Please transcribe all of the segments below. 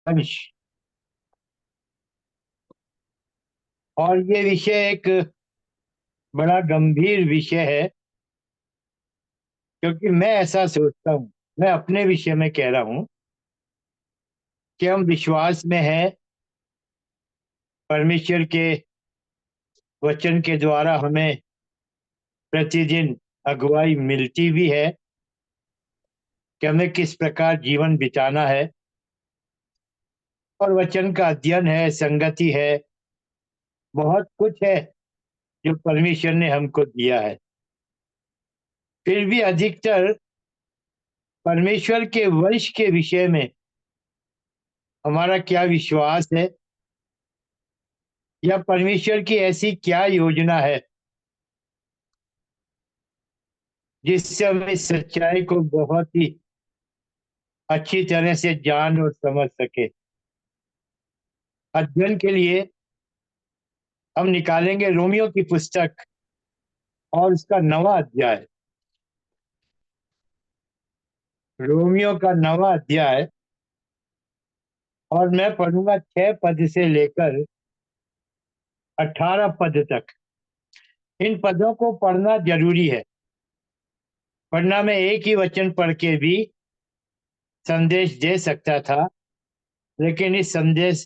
अंश। और ये विषय एक बड़ा गंभीर विषय है, क्योंकि मैं ऐसा सोचता हूँ, मैं अपने विषय में कह रहा हूँ कि हम विश्वास में हैं। परमेश्वर के वचन के द्वारा हमें प्रतिदिन अगुवाई मिलती भी है कि हमें किस प्रकार जीवन बिताना है। और वचन का अध्ययन है, संगति है, बहुत कुछ है जो परमेश्वर ने हमको दिया है। फिर भी अधिकतर परमेश्वर के वंश के विषय में हमारा क्या विश्वास है, या परमेश्वर की ऐसी क्या योजना है जिससे हम इस सच्चाई को बहुत ही अच्छी तरह से जान और समझ सके। अध्ययन के लिए हम निकालेंगे रोमियो की पुस्तक और उसका 9वां अध्याय। रोमियो का 9वां अध्याय, और मैं पढ़ूंगा 6 पद से लेकर 18 पद तक। इन पदों को पढ़ना जरूरी है, वरना मैं एक ही वचन पढ़ के भी संदेश दे सकता था, लेकिन इस संदेश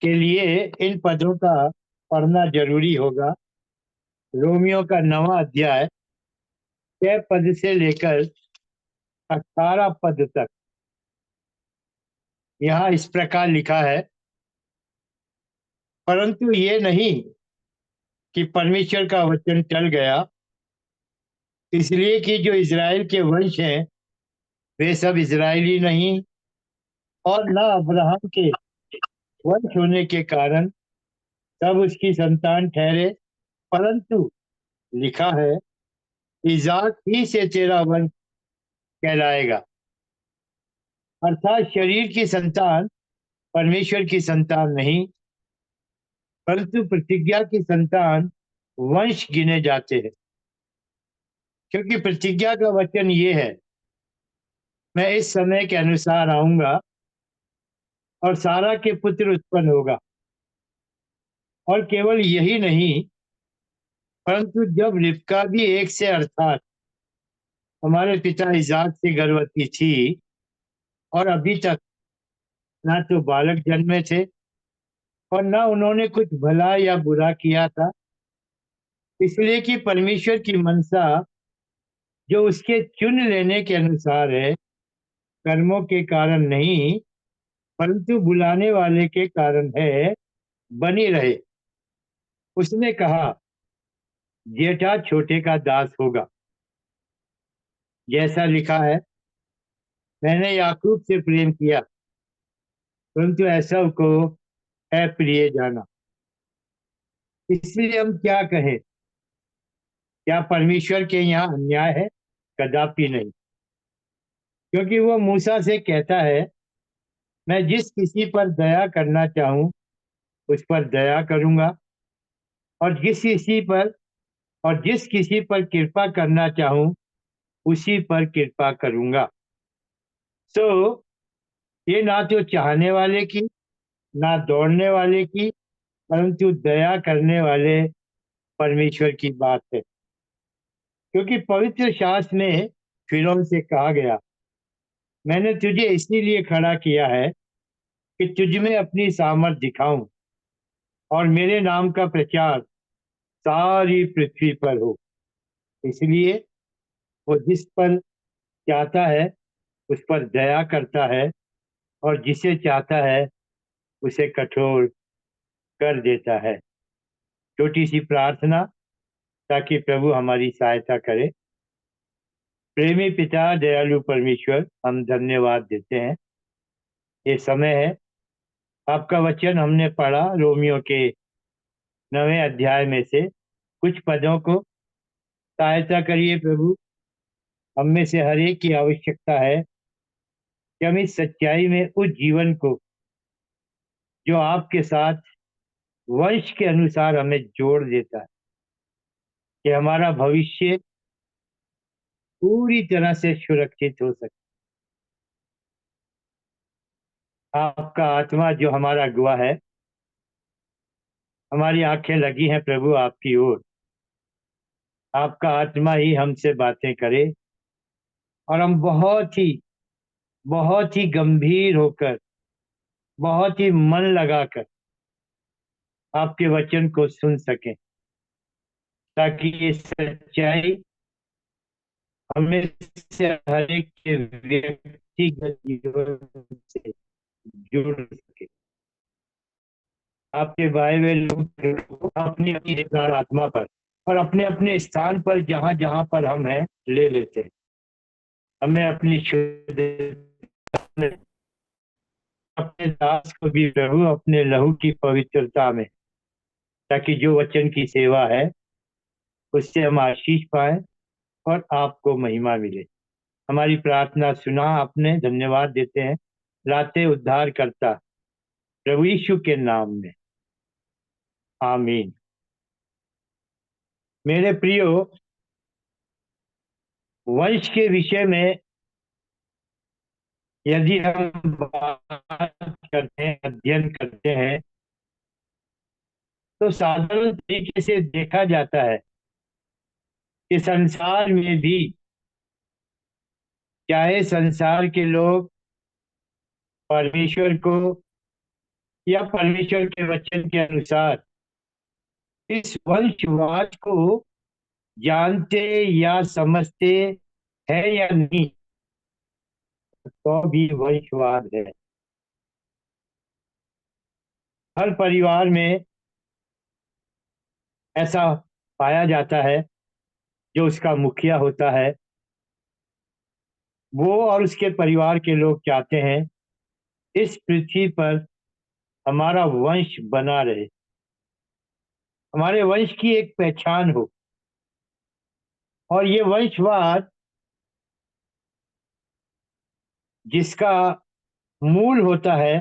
के लिए इन पदों का पढ़ना जरूरी होगा। रोमियो का 9वां अध्याय 6 पद से लेकर 18 पद तक। यहाँ इस प्रकार लिखा है, परंतु ये नहीं कि परमेश्वर का वचन टल गया, इसलिए कि जो इज़राइल के वंश हैं वे सब इज़राइली नहीं, और न अब्राहम के वंश होने के कारण सब उसकी संतान ठहरे, परंतु लिखा है, इजाक ही से तेरा वंश कहलाएगा। अर्थात शरीर की संतान परमेश्वर की संतान नहीं, परंतु प्रतिज्ञा की संतान वंश गिने जाते हैं। क्योंकि प्रतिज्ञा का वचन ये है, मैं इस समय के अनुसार आऊंगा और सारा के पुत्र उत्पन्न होगा। और केवल यही नहीं, परंतु जब रिबका भी एक से अर्थात हमारे पिता इजाक से गर्भवती थी, और अभी तक ना तो बालक जन्मे थे और ना उन्होंने कुछ भला या बुरा किया था, इसलिए कि परमेश्वर की मनसा जो उसके चुन लेने के अनुसार है, कर्मों के कारण नहीं परंतु बुलाने वाले के कारण है, बनी रहे। उसने कहा, जेठा छोटे का दास होगा। जैसा लिखा है, मैंने याकूब से प्रेम किया परंतु एसाव को अप्रिय जाना। इसलिए हम क्या कहें? क्या परमेश्वर के यहाँ अन्याय है? कदापि नहीं। क्योंकि वो मूसा से कहता है, मैं जिस किसी पर दया करना चाहूं उस पर दया करूंगा, और जिस किसी पर कृपा करना चाहूं उसी पर कृपा करूंगा। सो ये ना तो चाहने वाले की, ना दौड़ने वाले की, परंतु दया करने वाले परमेश्वर की बात है। क्योंकि पवित्र शास्त्र में फिरौन से कहा गया, मैंने तुझे इसीलिए खड़ा किया है कि तुझ में अपनी सामर्थ दिखाऊं और मेरे नाम का प्रचार सारी पृथ्वी पर हो। इसलिए वो जिस पर चाहता है उस पर दया करता है, और जिसे चाहता है उसे कठोर कर देता है। छोटी सी प्रार्थना, ताकि प्रभु हमारी सहायता करे। प्रेमी पिता, दयालु परमेश्वर, हम धन्यवाद देते हैं। ये समय है, आपका वचन हमने पढ़ा रोमियो के 9वें अध्याय में से कुछ पदों को। सहायता करिए प्रभु, हम में से हर एक की आवश्यकता है कि हम इस सच्चाई में उस जीवन को जो आपके साथ वंश के अनुसार हमें जोड़ देता है, कि हमारा भविष्य पूरी तरह से सुरक्षित हो सके। आपका आत्मा जो हमारा गवाह है, हमारी आंखें लगी हैं प्रभु आपकी ओर। आपका आत्मा ही हमसे बातें करे और हम बहुत ही गंभीर होकर, बहुत ही मन लगाकर आपके वचन को सुन सकें, ताकि ये सच्चाई हमें से हर एक के व्यक्तिगत जीवन से जुड़ सके। आपके भाई हुए लोग अपनी अपनी अधिकार आत्मा पर और अपने अपने स्थान पर जहां जहां पर हम हैं ले लेते हैं। हमें अपनी शुद्ध अपने दास को भी प्रभु अपने लहू की पवित्रता में, ताकि जो वचन की सेवा है उससे हम आशीष पाए और आपको महिमा मिले। हमारी प्रार्थना सुना आपने, धन्यवाद देते हैं। लाते उद्धार करता प्रभु यीशु के नाम में, आमीन। मेरे प्रियो, वंश के विषय में यदि हम बात करते हैं, अध्ययन करते हैं, तो साधारण तरीके से देखा जाता है कि संसार में भी, चाहे संसार के लोग परमेश्वर को या परमेश्वर के वचन के अनुसार इस वंशवाद को जानते या समझते हैं या नहीं, तो भी वंशवाद है। हर परिवार में ऐसा पाया जाता है, जो उसका मुखिया होता है, वो और उसके परिवार के लोग चाहते हैं इस पृथ्वी पर हमारा वंश बना रहे, हमारे वंश की एक पहचान हो। और ये वंशवाद जिसका मूल होता है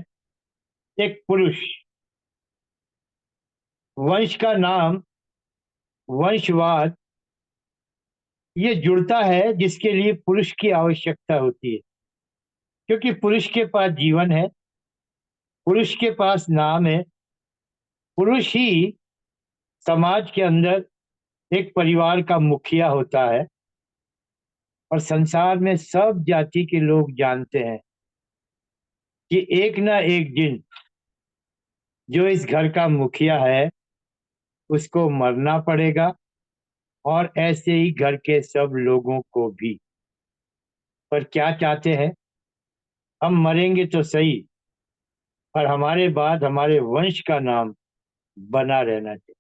एक पुरुष, वंश का नाम वंशवाद, ये जुड़ता है जिसके लिए पुरुष की आवश्यकता होती है, क्योंकि पुरुष के पास जीवन है, पुरुष के पास नाम है, पुरुष ही समाज के अंदर एक परिवार का मुखिया होता है। और संसार में सब जाति के लोग जानते हैं कि एक ना एक दिन जो इस घर का मुखिया है उसको मरना पड़ेगा, और ऐसे ही घर के सब लोगों को भी। पर क्या चाहते हैं, हम मरेंगे तो सही, पर हमारे बाद हमारे वंश का नाम बना रहना चाहिए।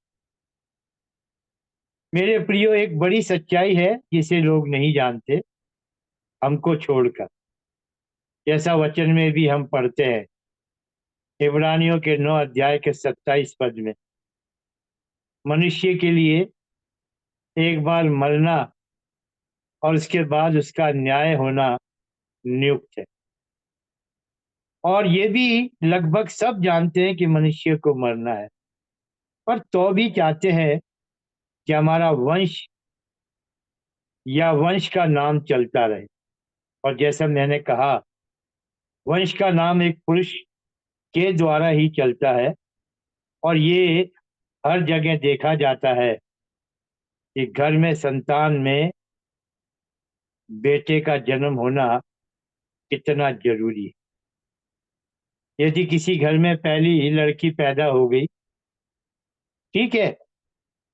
मेरे प्रियो, एक बड़ी सच्चाई है जिसे लोग नहीं जानते हमको छोड़कर। जैसा वचन में भी हम पढ़ते हैं, इब्रानियों के 9 अध्याय के 27 पद में, मनुष्य के लिए एक बार मरना और उसके बाद उसका न्याय होना नियुक्त है। और ये भी लगभग सब जानते हैं कि मनुष्य को मरना है, पर तो भी चाहते हैं कि हमारा वंश या वंश का नाम चलता रहे। और जैसा मैंने कहा, वंश का नाम एक पुरुष के द्वारा ही चलता है। और ये हर जगह देखा जाता है कि घर में संतान में बेटे का जन्म होना कितना जरूरी है। यदि किसी घर में पहली ही लड़की पैदा हो गई, ठीक है,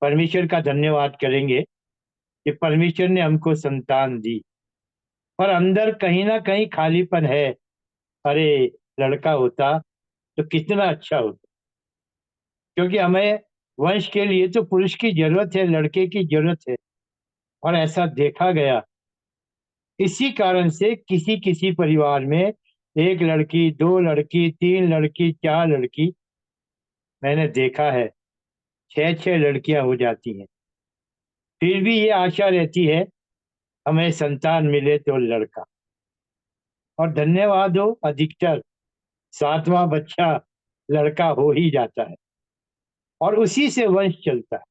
परमेश्वर का धन्यवाद करेंगे कि परमेश्वर ने हमको संतान दी, पर अंदर कहीं ना कहीं खालीपन है। अरे, लड़का होता तो कितना अच्छा होता, क्योंकि हमें वंश के लिए तो पुरुष की जरूरत है, लड़के की जरूरत है। और ऐसा देखा गया, इसी कारण से किसी किसी परिवार में एक लड़की, दो लड़की, तीन लड़की, चार लड़की, मैंने देखा है छह छह लड़कियां हो जाती हैं। फिर भी ये आशा रहती है हमें संतान मिले तो लड़का। और धन्यवाद हो, अधिकतर सातवां बच्चा लड़का हो ही जाता है और उसी से वंश चलता है।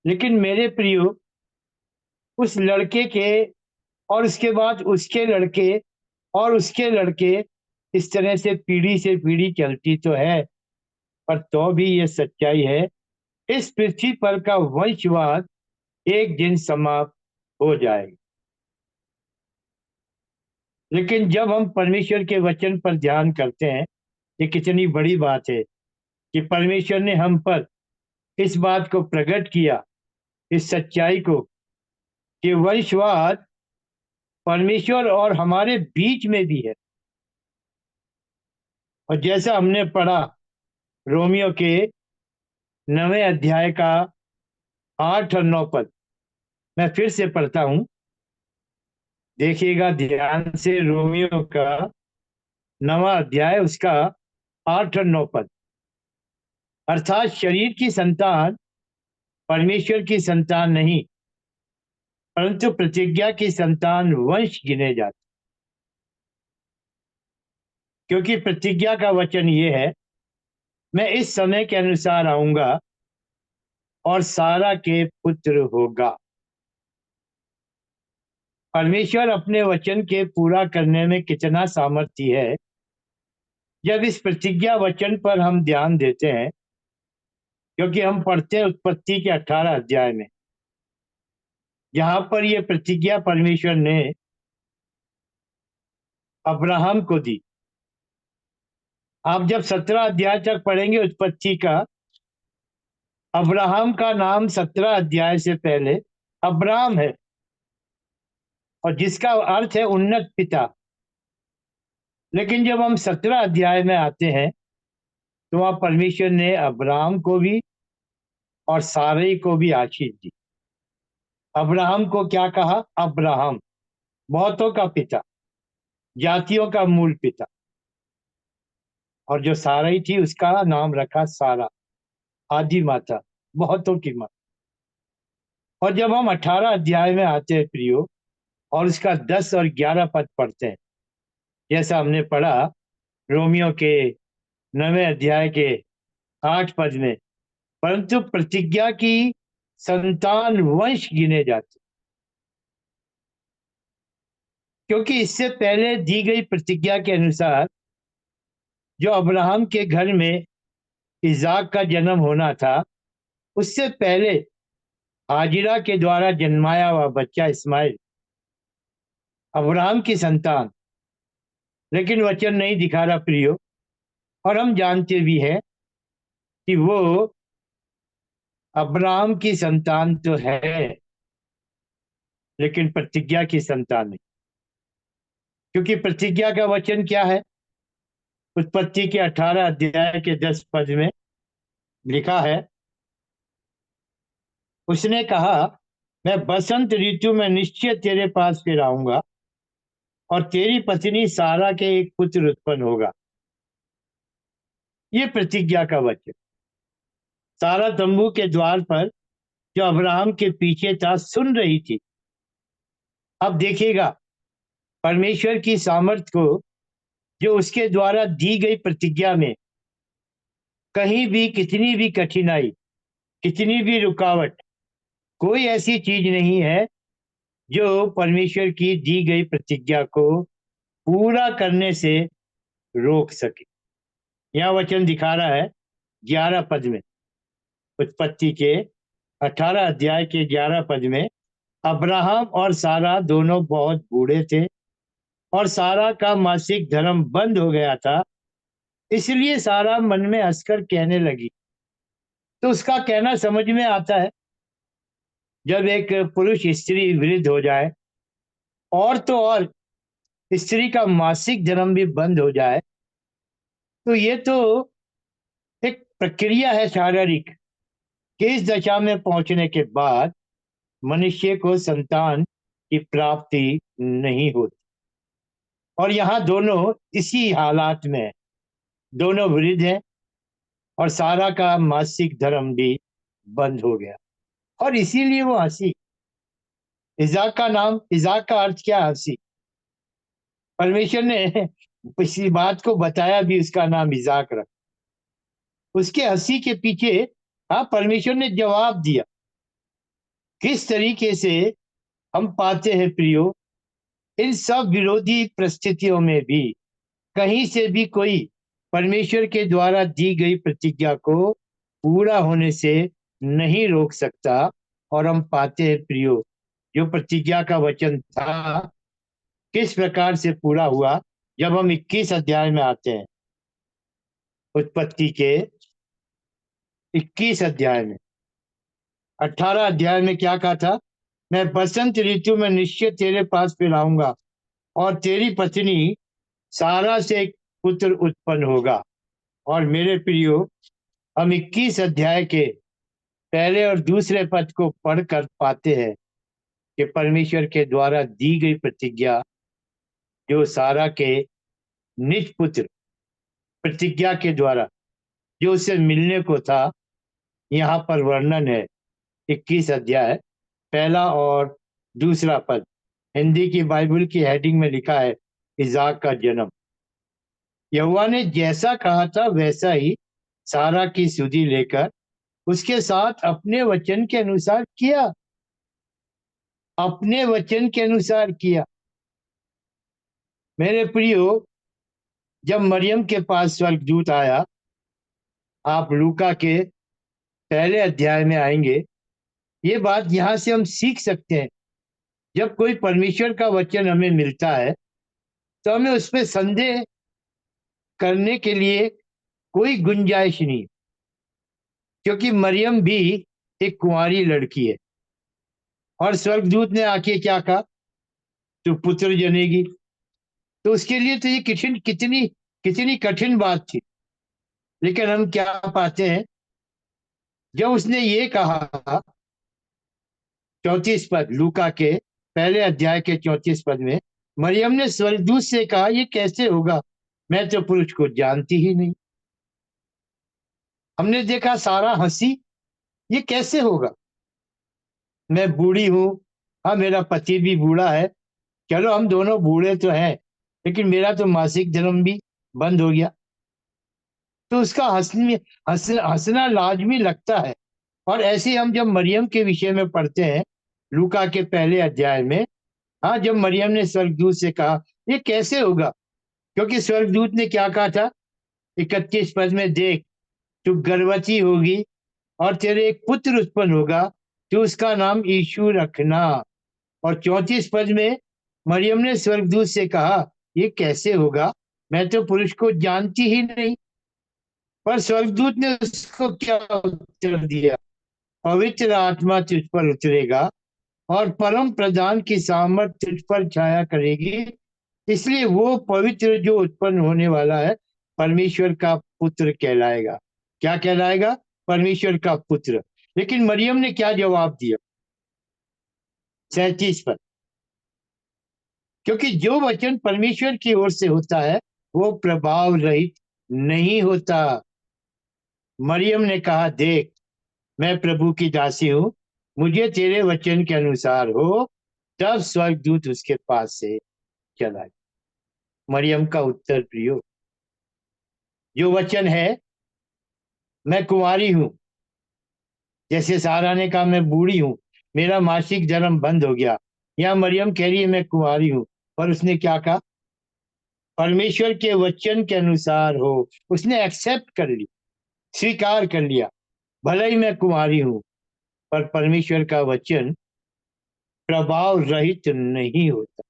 लेकिन मेरे प्रियो, उस लड़के के और उसके बाद उसके लड़के और उसके लड़के इस तरह से पीढ़ी चलती तो है, पर तो भी ये सच्चाई है, इस पृथ्वी पर का वंशवाद एक दिन समाप्त हो जाएगा। लेकिन जब हम परमेश्वर के वचन पर ध्यान करते हैं, ये कितनी बड़ी बात है कि परमेश्वर ने हम पर इस बात को प्रकट किया, इस सच्चाई को, कि वंशवाद परमेश्वर और हमारे बीच में भी है। और जैसा हमने पढ़ा रोमियो के 9वें अध्याय का 8 और 9 पद, मैं फिर से पढ़ता हूं, देखिएगा ध्यान से। रोमियो का 9वां अध्याय, उसका 8 और 9 पद। अर्थात शरीर की संतान परमेश्वर की संतान नहीं, परंतु प्रतिज्ञा की संतान वंश गिने जाते, क्योंकि प्रतिज्ञा का वचन ये है, मैं इस समय के अनुसार आऊंगा और सारा के पुत्र होगा। परमेश्वर अपने वचन के पूरा करने में कितना सामर्थ्य है, जब इस प्रतिज्ञा वचन पर हम ध्यान देते हैं। क्योंकि हम पढ़ते हैं उत्पत्ति के 18 अध्याय में, जहां पर यह प्रतिज्ञा परमेश्वर ने अब्राहम को दी। आप जब 17 अध्याय तक पढ़ेंगे उत्पत्ति का, अब्राहम का नाम 17 अध्याय से पहले अब्राम है, और जिसका अर्थ है उन्नत पिता। लेकिन जब हम 17 अध्याय में आते हैं, तो वहां परमेश्वर ने अब्राम को भी और सारे को भी आशीष दी। अब्राहम को क्या कहा? अब्राहम, बहुतों का पिता, जातियों का मूल पिता। और जो साराई थी, उसका नाम रखा सारा, आदि माता, बहुतों की माता। और जब हम 18 अध्याय में आते हैं प्रियो, और उसका 10 और 11 पद पढ़ते हैं, जैसा हमने पढ़ा रोमियो के 9वें अध्याय के 8 पद में, परंतु प्रतिज्ञा की संतान वंश गिने जाते, क्योंकि इससे पहले दी गई प्रतिज्ञा के अनुसार जो अब्राहम के घर में इजाक का जन्म होना था, उससे पहले हाजिरा के द्वारा जन्माया हुआ बच्चा इस्माइल अब्राहम की संतान। लेकिन वचन नहीं दिखा रहा प्रियो, और हम जानते भी हैं कि वो अब्राहम की संतान तो है, लेकिन प्रतिज्ञा की संतान नहीं। क्योंकि प्रतिज्ञा का वचन क्या है? उत्पत्ति के 18 अध्याय के 10 पद में लिखा है, उसने कहा, मैं बसंत ऋतु में निश्चय तेरे पास फिर आऊंगा और तेरी पत्नी सारा के एक पुत्र उत्पन्न होगा। ये प्रतिज्ञा का वचन सारा तंबू के द्वार पर जो अब्राहम के पीछे था सुन रही थी। अब देखिएगा परमेश्वर की सामर्थ को, जो उसके द्वारा दी गई प्रतिज्ञा में कहीं भी कितनी भी कठिनाई, कितनी भी रुकावट, कोई ऐसी चीज नहीं है जो परमेश्वर की दी गई प्रतिज्ञा को पूरा करने से रोक सके। यह वचन दिखा रहा है 11 पद में, उत्पत्ति के 18 अध्याय के 11 पद में, अब्राहम और सारा दोनों बहुत बूढ़े थे और सारा का मासिक धर्म बंद हो गया था, इसलिए सारा मन में हंसकर कहने लगी। तो उसका कहना समझ में आता है, जब एक पुरुष स्त्री वृद्ध हो जाए, और तो और स्त्री का मासिक धर्म भी बंद हो जाए, तो ये तो एक प्रक्रिया है शारीरिक, कि इस दशा में पहुंचने के बाद मनुष्य को संतान की प्राप्ति नहीं होती। और यहाँ दोनों इसी हालात में हैं। दोनों वृद्ध हैं और सारा का मासिक धर्म भी बंद हो गया, और इसीलिए वो हंसी। इजाक का नाम, इजाक का अर्थ क्या? हंसी। परमेश्वर ने इसी बात को बताया भी, उसका नाम इजाक रख। उसके हंसी के पीछे हाँ परमेश्वर ने जवाब दिया। किस तरीके से हम पाते हैं प्रियो, इन सब विरोधी परिस्थितियों में भी कहीं से भी कोई परमेश्वर के द्वारा दी गई प्रतिज्ञा को पूरा होने से नहीं रोक सकता। और हम पाते हैं प्रियो, जो प्रतिज्ञा का वचन था किस प्रकार से पूरा हुआ। जब हम 21 अध्याय में आते हैं, उत्पत्ति के 21 अध्याय में, 18 अध्याय में क्या कहा था? मैं बसंत ऋतु में निश्चय तेरे पास फिर आऊंगा और तेरी पत्नी सारा से एक पुत्र उत्पन्न होगा। और मेरे प्रियो, हम 21 अध्याय के पहले और दूसरे पद को पढ़कर पाते हैं कि परमेश्वर के द्वारा दी गई प्रतिज्ञा, जो सारा के निज पुत्र प्रतिज्ञा के द्वारा जो उसे मिलने को था, यहाँ पर वर्णन है। 21 अध्याय पहला और दूसरा पद, हिंदी की बाइबल की हेडिंग में लिखा है इजाक का जन्म। यहोवा ने जैसा कहा था वैसा ही सारा की सुधि लेकर उसके साथ अपने वचन के अनुसार किया। अपने वचन के अनुसार किया। मेरे प्रियो, जब मरियम के पास स्वर्गदूत आया, आप लूका के पहले अध्याय में आएंगे, ये बात यहां से हम सीख सकते हैं। जब कोई परमेश्वर का वचन हमें मिलता है तो हमें उस पर संदेह करने के लिए कोई गुंजाइश नहीं, क्योंकि मरियम भी एक कुंवारी लड़की है। और स्वर्गदूत ने आके क्या कहा? तू पुत्र जनेगी। तो उसके लिए तो ये कितनी कितनी कठिन बात थी। लेकिन हम क्या पाते हैं, जब उसने ये कहा, 34 पद, लूका के पहले अध्याय के 34 पद में, मरियम ने स्वर्गदूत से कहा, ये कैसे होगा, मैं तो पुरुष को जानती ही नहीं। हमने देखा सारा हंसी, ये कैसे होगा, मैं बूढ़ी हूं, हाँ मेरा पति भी बूढ़ा है, चलो हम दोनों बूढ़े तो हैं, लेकिन मेरा तो मासिक धर्म भी बंद हो गया। तो उसका हंसना लाजमी लगता है। और ऐसे हम जब मरियम के विषय में पढ़ते हैं लूका के पहले अध्याय में, हाँ, जब मरियम ने स्वर्गदूत से कहा ये कैसे होगा, क्योंकि स्वर्गदूत ने क्या कहा था? 31 पद में, देख तू गर्भवती होगी और तेरे एक पुत्र उत्पन्न होगा, तो उसका नाम यीशु रखना। और 34 पद में मरियम ने स्वर्गदूत से कहा, ये कैसे होगा, मैं तो पुरुष को जानती ही नहीं। पर स्वर्गदूत ने उसको क्या उत्तर दिया? पवित्र आत्मा तुझ पर उतरेगा और परम प्रधान की सामर्थ तुझ पर छाया करेगी, इसलिए वो पवित्र जो उत्पन्न होने वाला है परमेश्वर का पुत्र कहलाएगा। क्या कहलाएगा? परमेश्वर का पुत्र। लेकिन मरियम ने क्या जवाब दिया? 37 पर, क्योंकि जो वचन परमेश्वर की ओर से होता है वो प्रभाव रहित नहीं होता। मरियम ने कहा, देख मैं प्रभु की दासी हूं, मुझे तेरे वचन के अनुसार हो। तब स्वर्गदूत उसके पास से चला गया। मरियम का उत्तर प्रियो, जो वचन है, मैं कुंवारी हूं, जैसे सारा ने कहा मैं बूढ़ी हूं, मेरा मासिक धर्म बंद हो गया, या मरियम कह रही है मैं कुंवारी हूं, पर उसने क्या कहा? परमेश्वर के वचन के अनुसार हो। उसने एक्सेप्ट कर ली, स्वीकार कर लिया, भले ही मैं कुंवारी हूं, पर परमेश्वर का वचन प्रभाव रहित नहीं होता।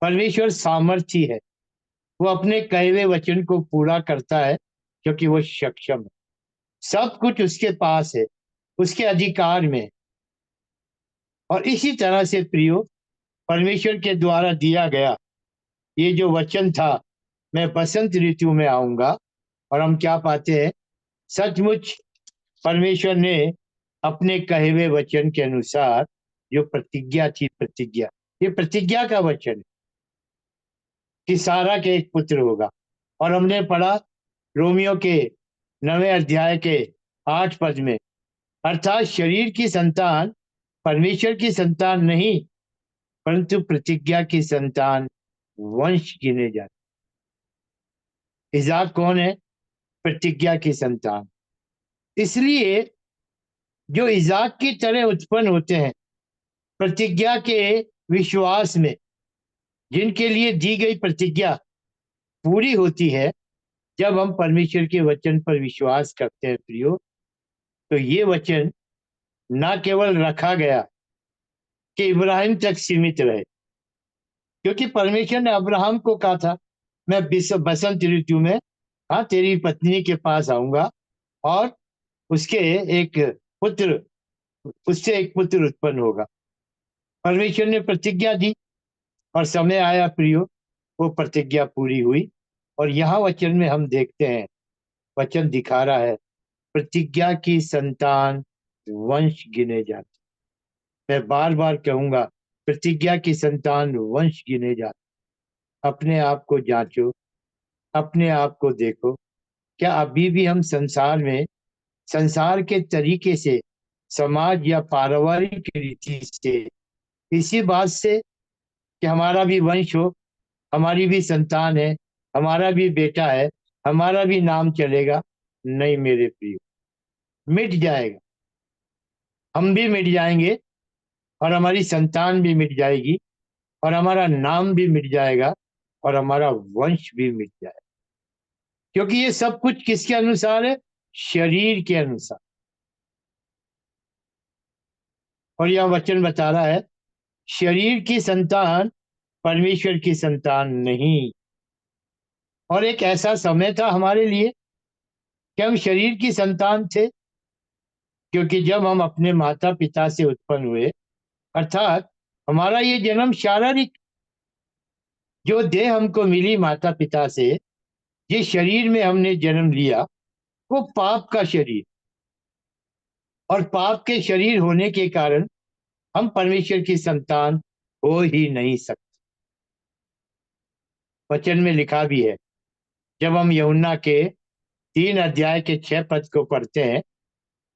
परमेश्वर सामर्थी है, वो अपने कहे हुए वचन को पूरा करता है, क्योंकि वो सक्षम है। सब कुछ उसके पास है, उसके अधिकार में। और इसी तरह से प्रियो, परमेश्वर के द्वारा दिया गया ये जो वचन था, मैं बसंत ऋतु में आऊंगा, और हम क्या पाते हैं? सचमुच परमेश्वर ने अपने कहे हुए वचन के अनुसार जो प्रतिज्ञा थी, प्रतिज्ञा, ये प्रतिज्ञा का वचन है कि सारा के एक पुत्र होगा। और हमने पढ़ा रोमियो के 9वें अध्याय के 8 पद में, अर्थात शरीर की संतान परमेश्वर की संतान नहीं, परंतु प्रतिज्ञा की संतान वंश गिने जाते। इसाक कौन है? प्रतिज्ञा की संतान। इसलिए जो इसाक की तरह उत्पन्न होते हैं प्रतिज्ञा के विश्वास में, जिनके लिए दी गई प्रतिज्ञा पूरी होती है जब हम परमेश्वर के वचन पर विश्वास करते हैं प्रियो। तो ये वचन ना केवल रखा गया कि इब्राहिम तक सीमित रहे, क्योंकि परमेश्वर ने अब्राहम को कहा था मैं बसंत ऋतु में हाँ तेरी पत्नी के पास आऊंगा और उसके एक पुत्र उससे एक पुत्र उत्पन्न होगा। परमेश्वर ने प्रतिज्ञा दी और समय आया प्रियो, वो प्रतिज्ञा पूरी हुई। और यहाँ वचन में हम देखते हैं, वचन दिखा रहा है प्रतिज्ञा की संतान वंश गिने जाते। मैं बार बार कहूंगा, प्रतिज्ञा की संतान वंश गिने जाते। अपने आप को जांचो, अपने आप को देखो, क्या अभी भी हम संसार में संसार के तरीके से, समाज या पारिवारिक रीति से, इसी बात से कि हमारा भी वंश हो, हमारी भी संतान है, हमारा भी बेटा है, हमारा भी नाम चलेगा? नहीं मेरे प्रिय, मिट जाएगा। हम भी मिट जाएंगे और हमारी संतान भी मिट जाएगी और हमारा नाम भी मिट जाएगा और हमारा वंश भी मिट जाएगा। क्योंकि ये सब कुछ किसके अनुसार है? शरीर के अनुसार। और यह वचन बता रहा है शरीर की संतान परमेश्वर की संतान नहीं। और एक ऐसा समय था हमारे लिए कि हम शरीर की संतान थे, क्योंकि जब हम अपने माता पिता से उत्पन्न हुए, अर्थात हमारा ये जन्म शारीरिक, जो देह हमको मिली माता पिता से, जिस शरीर में हमने जन्म लिया, वो पाप का शरीर। और पाप के शरीर होने के कारण हम परमेश्वर की संतान हो ही नहीं सकते। वचन में लिखा भी है, जब हम यूहन्ना के 3 अध्याय के 6 पद को पढ़ते हैं,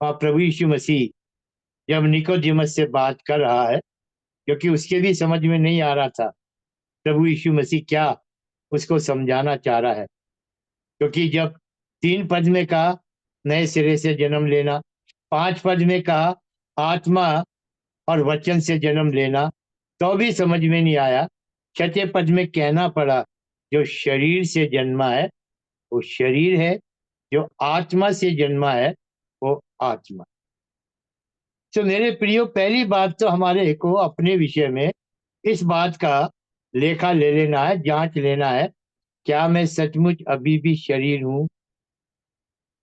वहां प्रभु यीशु मसीह जब निकोदेमस से बात कर रहा है, क्योंकि उसके भी समझ में नहीं आ रहा था प्रभु यीशु मसीह क्या उसको समझाना चाह रहा है। क्योंकि जब 3 पद में कहा नए सिरे से जन्म लेना, 5 पद में कहा आत्मा और वचन से जन्म लेना, तो भी समझ में नहीं आया। 6 पद में कहना पड़ा जो शरीर से जन्मा है वो शरीर है, जो आत्मा से जन्मा है वो आत्मा। तो मेरे प्रियो, पहली बात तो हमारे को अपने विषय में इस बात का लेखा ले लेना है, जांच लेना है, क्या मैं सचमुच अभी भी शरीर हूं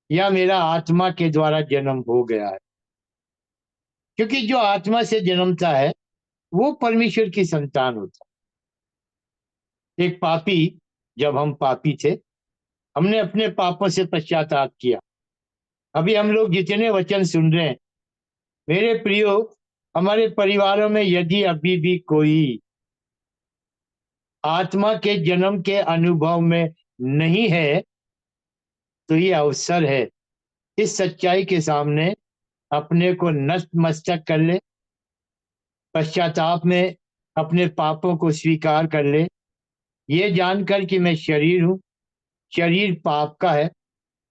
या मेरा आत्मा के द्वारा जन्म हो गया है। क्योंकि जो आत्मा से जन्मता है वो परमेश्वर की संतान होता है। एक पापी, जब हम पापी थे, हमने अपने पापों से पश्चाताप किया। अभी हम लोग जितने वचन सुन रहे हैं मेरे प्रियो, हमारे परिवारों में यदि अभी भी कोई आत्मा के जन्म के अनुभव में नहीं है, तो ये अवसर है इस सच्चाई के सामने अपने को नतमस्तक कर ले, पश्चाताप में अपने पापों को स्वीकार कर ले, ये जानकर कि मैं शरीर हूं, शरीर पाप का है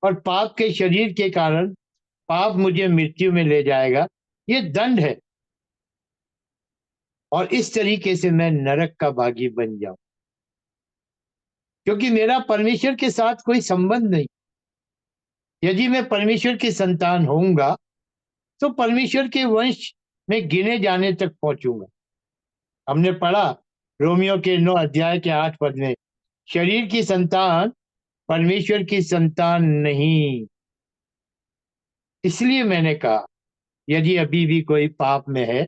और पाप के शरीर के कारण पाप मुझे मृत्यु में ले जाएगा, ये दंड है। और इस तरीके से मैं नरक का भागी बन जाऊं, क्योंकि मेरा परमेश्वर के साथ कोई संबंध नहीं। यदि मैं परमेश्वर की संतान होऊंगा तो परमेश्वर के वंश में गिने जाने तक पहुंचूंगा। हमने पढ़ा रोमियो के 9 अध्याय के 8 पद में, शरीर की संतान परमेश्वर की संतान नहीं। इसलिए मैंने कहा यदि अभी भी कोई पाप में है,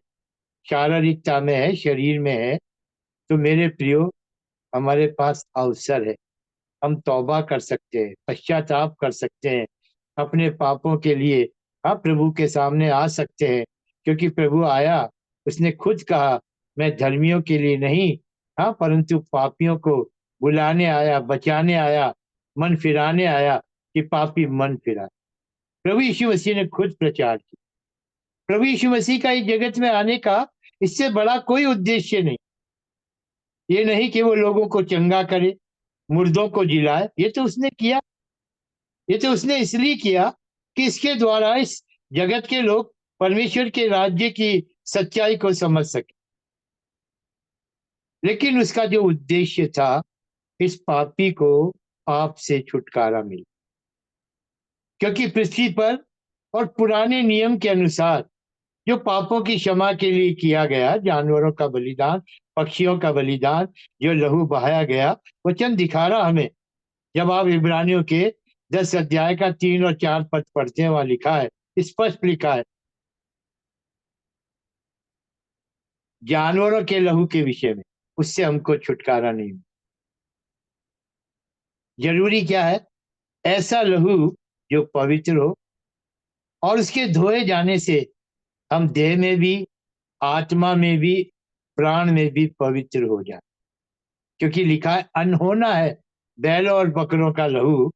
शारीरिकता में है, शरीर में है, तो मेरे प्रियो, हमारे पास अवसर है। हम तौबा कर सकते हैं, पश्चाताप कर सकते हैं, अपने पापों के लिए आप प्रभु के सामने आ सकते हैं। क्योंकि प्रभु आया, उसने खुद कहा मैं धर्मियों के लिए नहीं, हाँ, परंतु पापियों को बुलाने आया, बचाने आया, मन फिराने आया कि पापी मन फिराए। प्रभु यीशु मसीह ने खुद प्रचार किया। प्रभु यीशु मसीह का इस जगत में आने का इससे बड़ा कोई उद्देश्य नहीं। ये नहीं कि वो लोगों को चंगा करे, मुर्दों को जिलाए, ये तो उसने किया। ये तो उसने इसलिए किया कि इसके द्वारा इस जगत के लोग परमेश्वर के राज्य की सच्चाई को समझ सके। लेकिन उसका जो उद्देश्य था इस पापी को पाप से छुटकारा मिले, क्योंकि पृथ्वी पर और पुराने नियम के अनुसार जो पापों की क्षमा के लिए किया गया, जानवरों का बलिदान, पक्षियों का बलिदान, जो लहू बहाया गया, वचन दिखा रहा हमें। जब आप इब्रानियों के 10 अध्याय का 3 और 4 पद पढ़ते हैं, वहां लिखा है, स्पष्ट लिखा है, जानवरों के लहू के विषय में, उससे हमको छुटकारा नहीं। जरूरी क्या है? ऐसा लहू जो पवित्र हो, और उसके धोए जाने से हम देह में भी, आत्मा में भी, प्राण में भी पवित्र हो जाए। क्योंकि लिखा है, अनहोना है बैलों और बकरों का लहू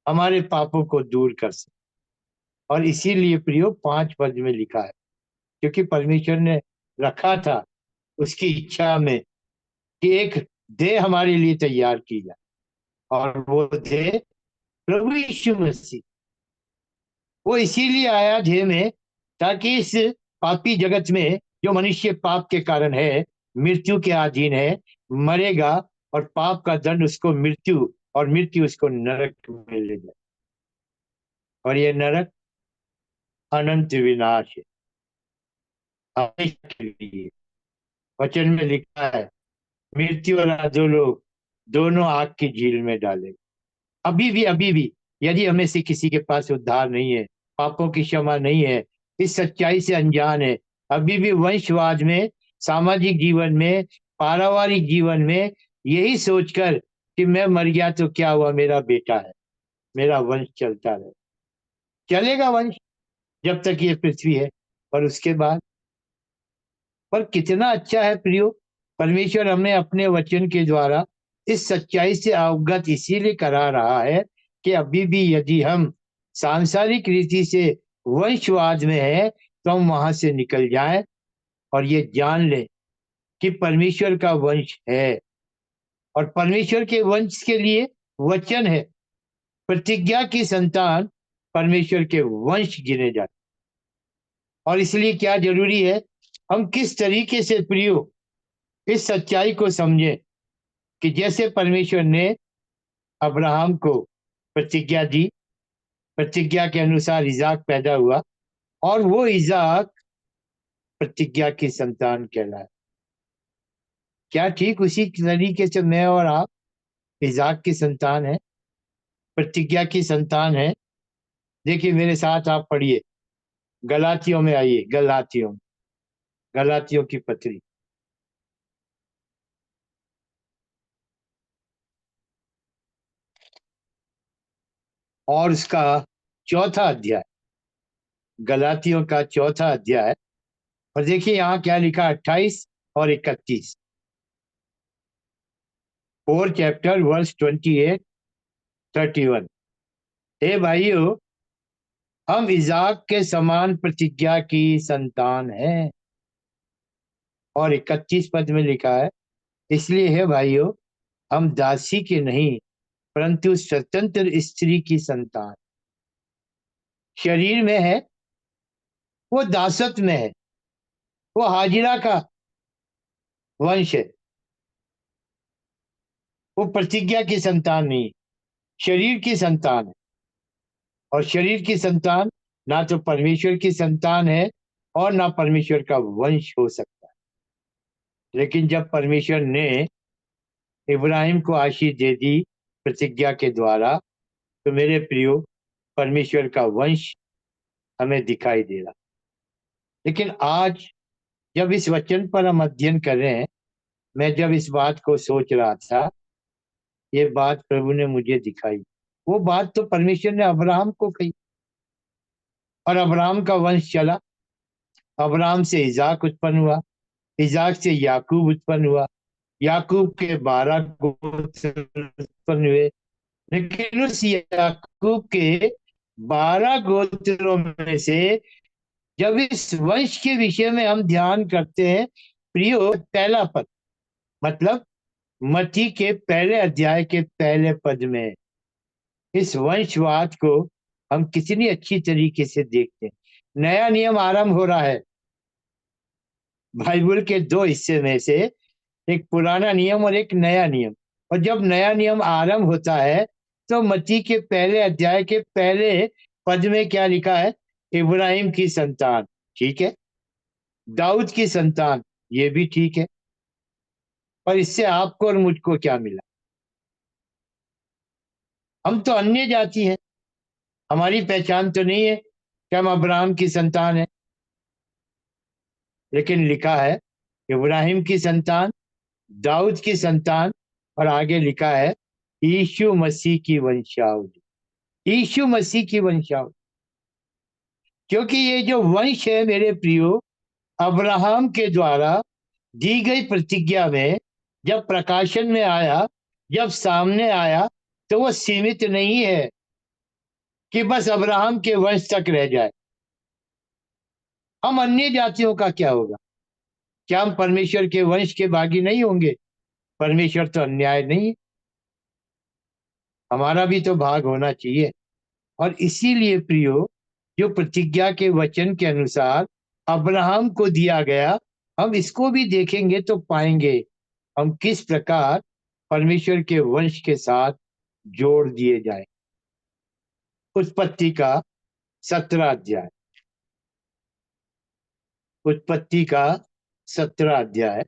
हमारे पापों को दूर कर सकता। और इसीलिए प्रियो 5 पद में लिखा है, क्योंकि परमेश्वर ने रखा था उसकी इच्छा में कि एक देह हमारे लिए तैयार की जाए, और वो देह प्रभु यीशु मसीह। वो इसीलिए आया देह में, ताकि इस पापी जगत में जो मनुष्य पाप के कारण है, मृत्यु के अधीन है, मरेगा, और पाप का दंड उसको मृत्यु, और मृत्यु उसको नरक में ले जाए। और ये नरक अनंत विनाश है, हमेशा के लिए। वचन में लिखा है, मृत्यु और अधोलोक दोनों आग की झील में डाले। अभी भी यदि हमें से किसी के पास उद्धार नहीं है, पापों की क्षमा नहीं है, इस सच्चाई से अनजान है, अभी भी वंशवाद में, सामाजिक जीवन में, पारिवारिक जीवन में यही सोचकर कि मैं मर गया तो क्या हुआ, मेरा बेटा है, मेरा वंश चलता रहे। चलेगा वंश जब तक ये पृथ्वी है, पर उसके बाद। पर कितना अच्छा है प्रियो, परमेश्वर हमें अपने वचन के द्वारा इस सच्चाई से अवगत इसीलिए करा रहा है कि अभी भी यदि हम सांसारिक रीति से वंशवाद में है, तो हम वहां से निकल जाएं और ये जान लें कि परमेश्वर का वंश है, और परमेश्वर के वंश के लिए वचन है। प्रतिज्ञा की संतान परमेश्वर के वंश गिने जाते। और इसलिए क्या जरूरी है, हम किस तरीके से प्रियो इस सच्चाई को समझें कि जैसे परमेश्वर ने अब्राहम को प्रतिज्ञा दी, प्रतिज्ञा के अनुसार इजाक पैदा हुआ, और वो इजाक प्रतिज्ञा की संतान कहलाए। क्या ठीक उसी तरीके से मैं और आप इजाक की संतान है, प्रतिज्ञा की संतान है? देखिए मेरे साथ आप पढ़िए, गलातियों में आइए, गलातियों की पत्री, और उसका 4 अध्याय, गलातियों का 4 अध्याय। और देखिए यहाँ क्या लिखा, 28 और 31। 4 चैप्टर वर्स 28-31। हे भाइयों, हम इजाक के समान प्रतिज्ञा की संतान हैं। और 31 पद में लिखा है, इसलिए है भाइयों, हम दासी के नहीं परंतु स्वतंत्र स्त्री की संतान। शरीर में है वो दासत्व में है, वो हाजिरा का वंश है, वो प्रतिज्ञा की संतान नहीं, शरीर की संतान है। और शरीर की संतान ना तो परमेश्वर की संतान है, और ना परमेश्वर का वंश हो सकता है। लेकिन जब परमेश्वर ने इब्राहिम को आशीष दे दी प्रतिज्ञा के द्वारा, तो मेरे प्रियो, परमेश्वर का वंश हमें दिखाई दे रहा। लेकिन आज जब इस वचन पर हम अध्ययन कर रहे हैं, मैं जब इस बात को सोच रहा था, ये बात प्रभु ने मुझे दिखाई। वो बात तो परमेश्वर ने अब्राहम को कही, और अब्राहम का वंश चला, अब्राहम से इजाक उत्पन्न हुआ, इजाक से याकूब उत्पन्न हुआ, याकूब के 12 गोत्र उत्पन्न हुए। लेकिन उस याकूब के 12 गोत्रों में से जब इस वंश के विषय में हम ध्यान करते हैं प्रियो, पहला पद, मतलब मत्ती के पहले अध्याय के पहले पद में इस वंशवाद को हम कितनी अच्छी तरीके से देखते हैं। नया नियम आरंभ हो रहा है बाइबल के 2 हिस्से में से, एक पुराना नियम और एक नया नियम। और जब नया नियम आरंभ होता है तो मत्ती के पहले अध्याय के पहले पद में क्या लिखा है? इब्राहिम की संतान, ठीक है, दाऊद की संतान, ये भी ठीक है, पर इससे आपको और मुझको क्या मिला? हम तो अन्य जाति हैं, हमारी पहचान तो नहीं है कि हम अब्राहम की संतान है। लेकिन लिखा है इब्राहिम की संतान, दाऊद की संतान, और आगे लिखा है यीशु मसीह की वंशावली, यीशु मसीह की वंशावली। क्योंकि ये जो वंश है मेरे प्रियो, अब्राहम के द्वारा दी गई प्रतिज्ञा में जब प्रकाशन में आया, जब सामने आया, तो वो सीमित नहीं है कि बस अब्राहम के वंश तक रह जाए। हम अन्य जातियों का क्या होगा? क्या हम परमेश्वर के वंश के भागी नहीं होंगे? परमेश्वर तो अन्याय नहीं, हमारा भी तो भाग होना चाहिए। और इसीलिए प्रियो, जो प्रतिज्ञा के वचन के अनुसार अब्राहम को दिया गया, हम इसको भी देखेंगे तो पाएंगे हम किस प्रकार परमेश्वर के वंश के साथ जोड़ दिए जाए। उत्पत्ति का 17 अध्याय, उत्पत्ति का 17 अध्याय,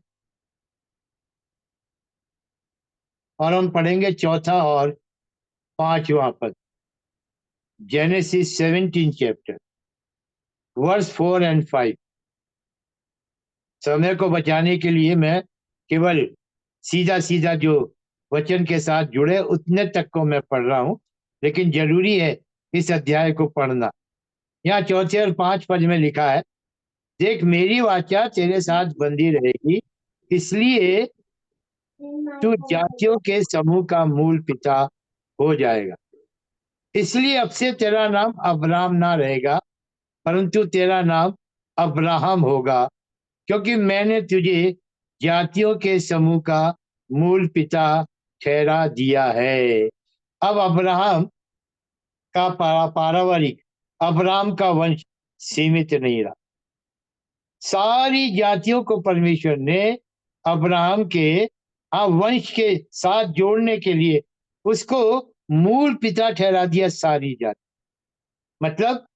और हम पढ़ेंगे चौथा और पांचवा पद। Genesis 17 chapter, verse 4 and 5। समय को बचाने के लिए मैं केवल सीधा सीधा जो वचन के साथ जुड़े उतने तक को मैं पढ़ रहा हूं, लेकिन जरूरी है इस अध्याय को पढ़ना। यहाँ चौथे और पांच पद में लिखा है, देख मेरी वाचा तेरे साथ बंधी रहेगी, इसलिए तू जातियों के समूह का मूल पिता हो जाएगा। इसलिए अब से तेरा नाम अब्राम ना रहेगा, परंतु तेरा नाम अब्राहम होगा, क्योंकि मैंने तुझे जातियों के समूह का मूल पिता ठहरा दिया है। अब अब्राहम का पारिवारिक, अब्राहम का वंश सीमित नहीं रहा। सारी जातियों को परमेश्वर ने अब्राहम के वंश के साथ जोड़ने के लिए उसको मूल पिता ठहरा दिया। सारी जाति मतलब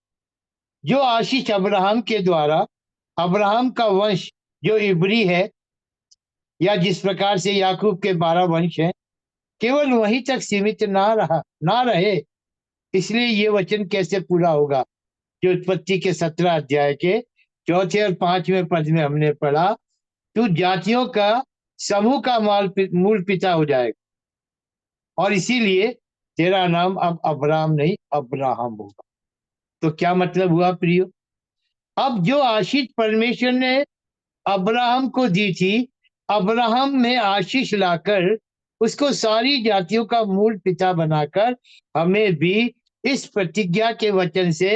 जो आशीष अब्राहम के द्वारा, अब्राहम का वंश जो इब्री है, या जिस प्रकार से याकूब के 12 वंश हैं, केवल वहीं तक सीमित ना रहे। इसलिए ये वचन कैसे पूरा होगा जो उत्पत्ति के 17 अध्याय के चौथे और पांचवें पद में हमने पढ़ा, तू जातियों का समूह का मूल पिता हो जाएगा, और इसीलिए तेरा नाम अब अब्राम नहीं अब्राहम होगा। तो क्या मतलब हुआ प्रियो? अब जो आशीष परमेश्वर ने अब्राहम को दी थी, अब्राहम में आशीष लाकर उसको सारी जातियों का मूल पिता बनाकर हमें भी इस प्रतिज्ञा के वचन से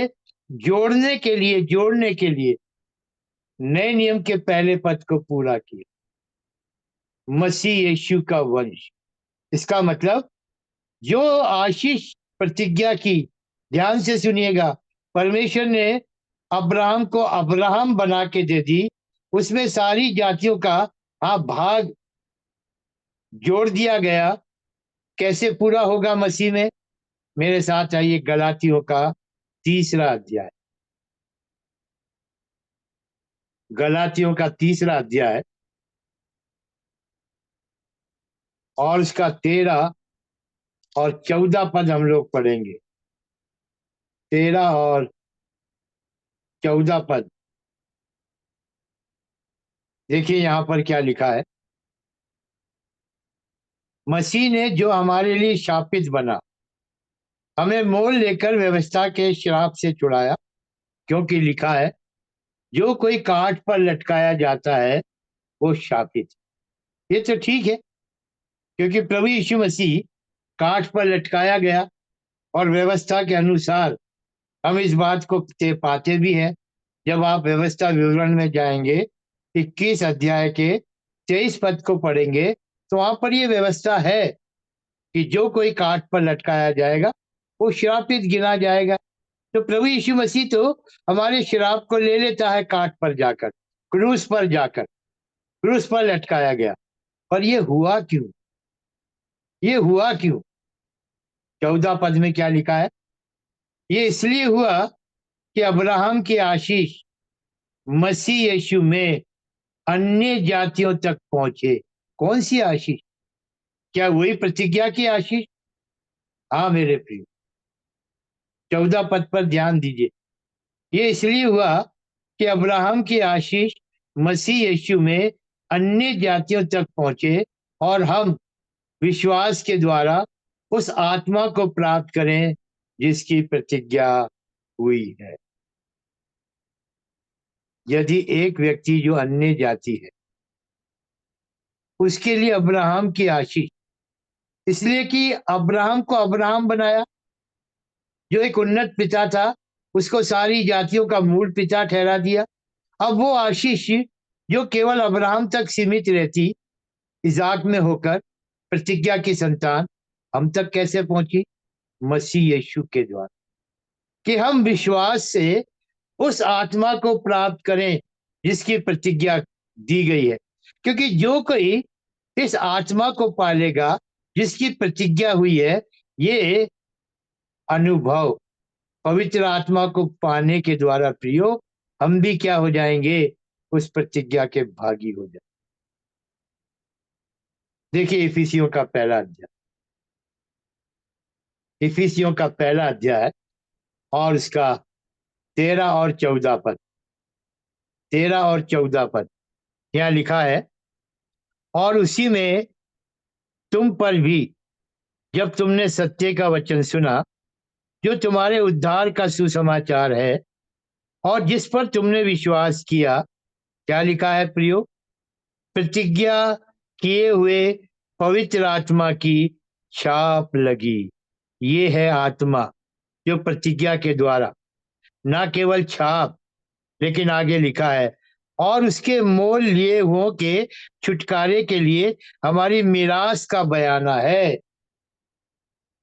जोड़ने के लिए नए नियम के पहले पद को पूरा किया। मसीह यीशु का वंश, इसका मतलब जो आशीष प्रतिज्ञा की, ध्यान से सुनिएगा, परमेश्वर ने अब्राहम को अब्राहम बना के दे दी, उसमें सारी जातियों का भाग जोड़ दिया गया। कैसे पूरा होगा मसीह में? मेरे साथ आइए गलातियों का 3रा अध्याय, गलातियों का 3रा अध्याय और उसका 13 और 14 पद हम लोग पढ़ेंगे। 13 और 14 पद देखिए यहाँ पर क्या लिखा है। मसीह ने जो हमारे लिए शापित बना, हमें मोल लेकर व्यवस्था के श्राप से छुड़ाया, क्योंकि लिखा है जो कोई काठ पर लटकाया जाता है वो शापित। ये तो ठीक है, क्योंकि प्रभु यीशु मसीह काठ पर लटकाया गया, और व्यवस्था के अनुसार हम इस बात को पाते भी हैं। जब आप व्यवस्था विवरण में जाएंगे, 21 अध्याय के 23 पद को पढ़ेंगे, तो वहां पर यह व्यवस्था है कि जो कोई काठ पर लटकाया जाएगा वो श्रापित गिना जाएगा। तो प्रभु यीशु मसीह तो हमारे श्राप को ले लेता है, काठ पर जाकर, क्रूस पर जाकर, क्रूस पर लटकाया गया। पर यह हुआ क्यों? ये हुआ क्यों? 14 पद में क्या लिखा है? ये इसलिए हुआ कि अब्राहम की आशीष मसीह यीशु में अन्य जातियों तक पहुंचे। कौन सी आशीष? क्या वही प्रतिज्ञा की आशीष? हाँ मेरे प्रिय, 14 पद पर ध्यान दीजिए। ये इसलिए हुआ कि अब्राहम की आशीष मसीह यीशु में अन्य जातियों तक पहुंचे और हम विश्वास के द्वारा उस आत्मा को प्राप्त करें जिसकी प्रतिज्ञा हुई है। यदि एक व्यक्ति जो अन्य जाति है, उसके लिए अब्राहम की आशीष, इसलिए कि अब्राहम को अब्राहम बनाया, जो एक उन्नत पिता था, उसको सारी जातियों का मूल पिता ठहरा दिया। अब वो आशीष जो केवल अब्राहम तक सीमित रहती, इजाक में होकर प्रतिज्ञा की संतान हम तक कैसे पहुंची? मसीह यीशु के द्वारा, कि हम विश्वास से उस आत्मा को प्राप्त करें जिसकी प्रतिज्ञा दी गई है। क्योंकि जो कोई इस आत्मा को पालेगा जिसकी प्रतिज्ञा हुई है, ये अनुभव पवित्र आत्मा को पाने के द्वारा प्रियो, हम भी क्या हो जाएंगे? उस प्रतिज्ञा के भागी हो जाए। देखिए इफिसियों का पहला अध्याय, इफिसियों का पहला अध्याय और उसका 13 और 14 पद, 13 और 14 पद यहाँ लिखा है, और उसी में तुम पर भी, जब तुमने सत्य का वचन सुना जो तुम्हारे उद्धार का सुसमाचार है, और जिस पर तुमने विश्वास किया, क्या लिखा है प्रियो? प्रतिज्ञा किए हुए पवित्र आत्मा की छाप लगी। ये है आत्मा जो प्रतिज्ञा के द्वारा, ना केवल छाप, लेकिन आगे लिखा है, और उसके मोल लिए हुओं के छुटकारे के लिए हमारी मिरास का बयाना है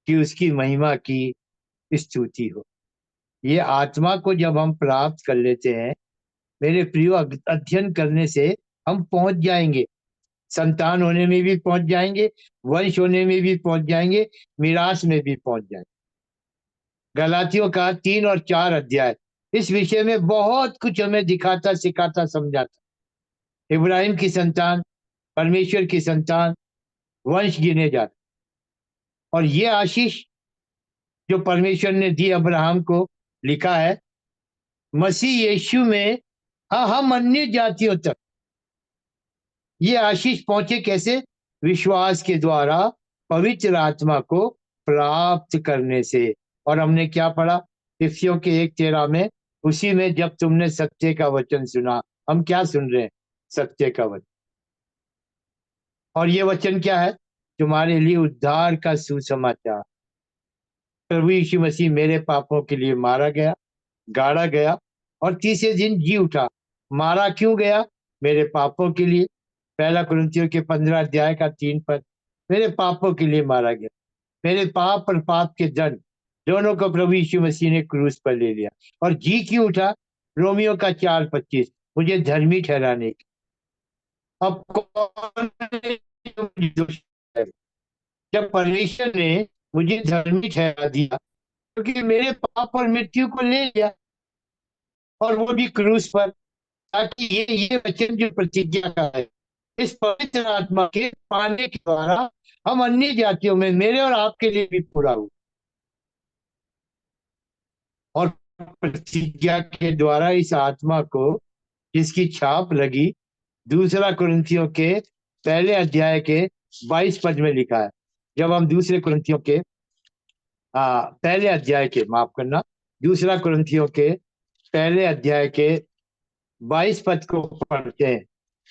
कि उसकी महिमा की स्तुति हो। ये आत्मा को जब हम प्राप्त कर लेते हैं मेरे प्रियो, अध्ययन करने से हम पहुंच जाएंगे, संतान होने में भी पहुंच जाएंगे, वंश होने में भी पहुंच जाएंगे, मिरास में भी पहुंच जाएंगे। गलातियों का 3 और 4 अध्याय इस विषय में बहुत कुछ हमें दिखाता, सिखाता, समझाता। इब्राहिम की संतान, परमेश्वर की संतान, वंश गिने जाते, और ये आशीष जो परमेश्वर ने दी अब्राहम को, लिखा है मसीह यीशु में हाँ हम अन्य जातियों तक ये आशीष पहुंचे। कैसे? विश्वास के द्वारा पवित्र आत्मा को प्राप्त करने से। और हमने क्या पढ़ा इफिसियों के 1:13 में? उसी में जब तुमने सत्य का वचन सुना। हम क्या सुन रहे हैं? सत्य का वचन। और ये वचन क्या है? तुम्हारे लिए उद्धार का सुसमाचार। प्रभु यीशु मसीह मेरे पापों के लिए मारा गया, गाड़ा गया और तीसरे दिन जी उठा। मारा क्यों गया? मेरे पापों के लिए। पहला कुरिन्थियों के 15 अध्याय का 3 पद, मेरे पापों के लिए मारा गया। मेरे पाप और पाप के दंड दोनों को प्रभु यीशु मसीह ने क्रूस पर ले लिया। और जी क्यों उठा? रोमियो का 4:25, मुझे धर्मी ठहराने की। अब कौन मुझे दोषी ठहराए? जब परमेश्वर ने मुझे धर्मी ठहरा दिया, क्योंकि मेरे पाप और मृत्यु को ले लिया, और वो भी क्रूस पर, ताकि ये वचन जो प्रतिज्ञा का है, इस पवित्र आत्मा के पाने के द्वारा हम अन्य जातियों में, मेरे और आपके लिए भी पूरा हो। और प्रतिज्ञा के द्वारा इस आत्मा को जिसकी छाप लगी, दूसरा कुरिन्थियों के पहले अध्याय के 22 पद में लिखा है। जब हम दूसरे कुरिन्थियों के पहले अध्याय के, माफ करना, दूसरा कुरिन्थियों के पहले अध्याय के 22 पद को पढ़ते हैं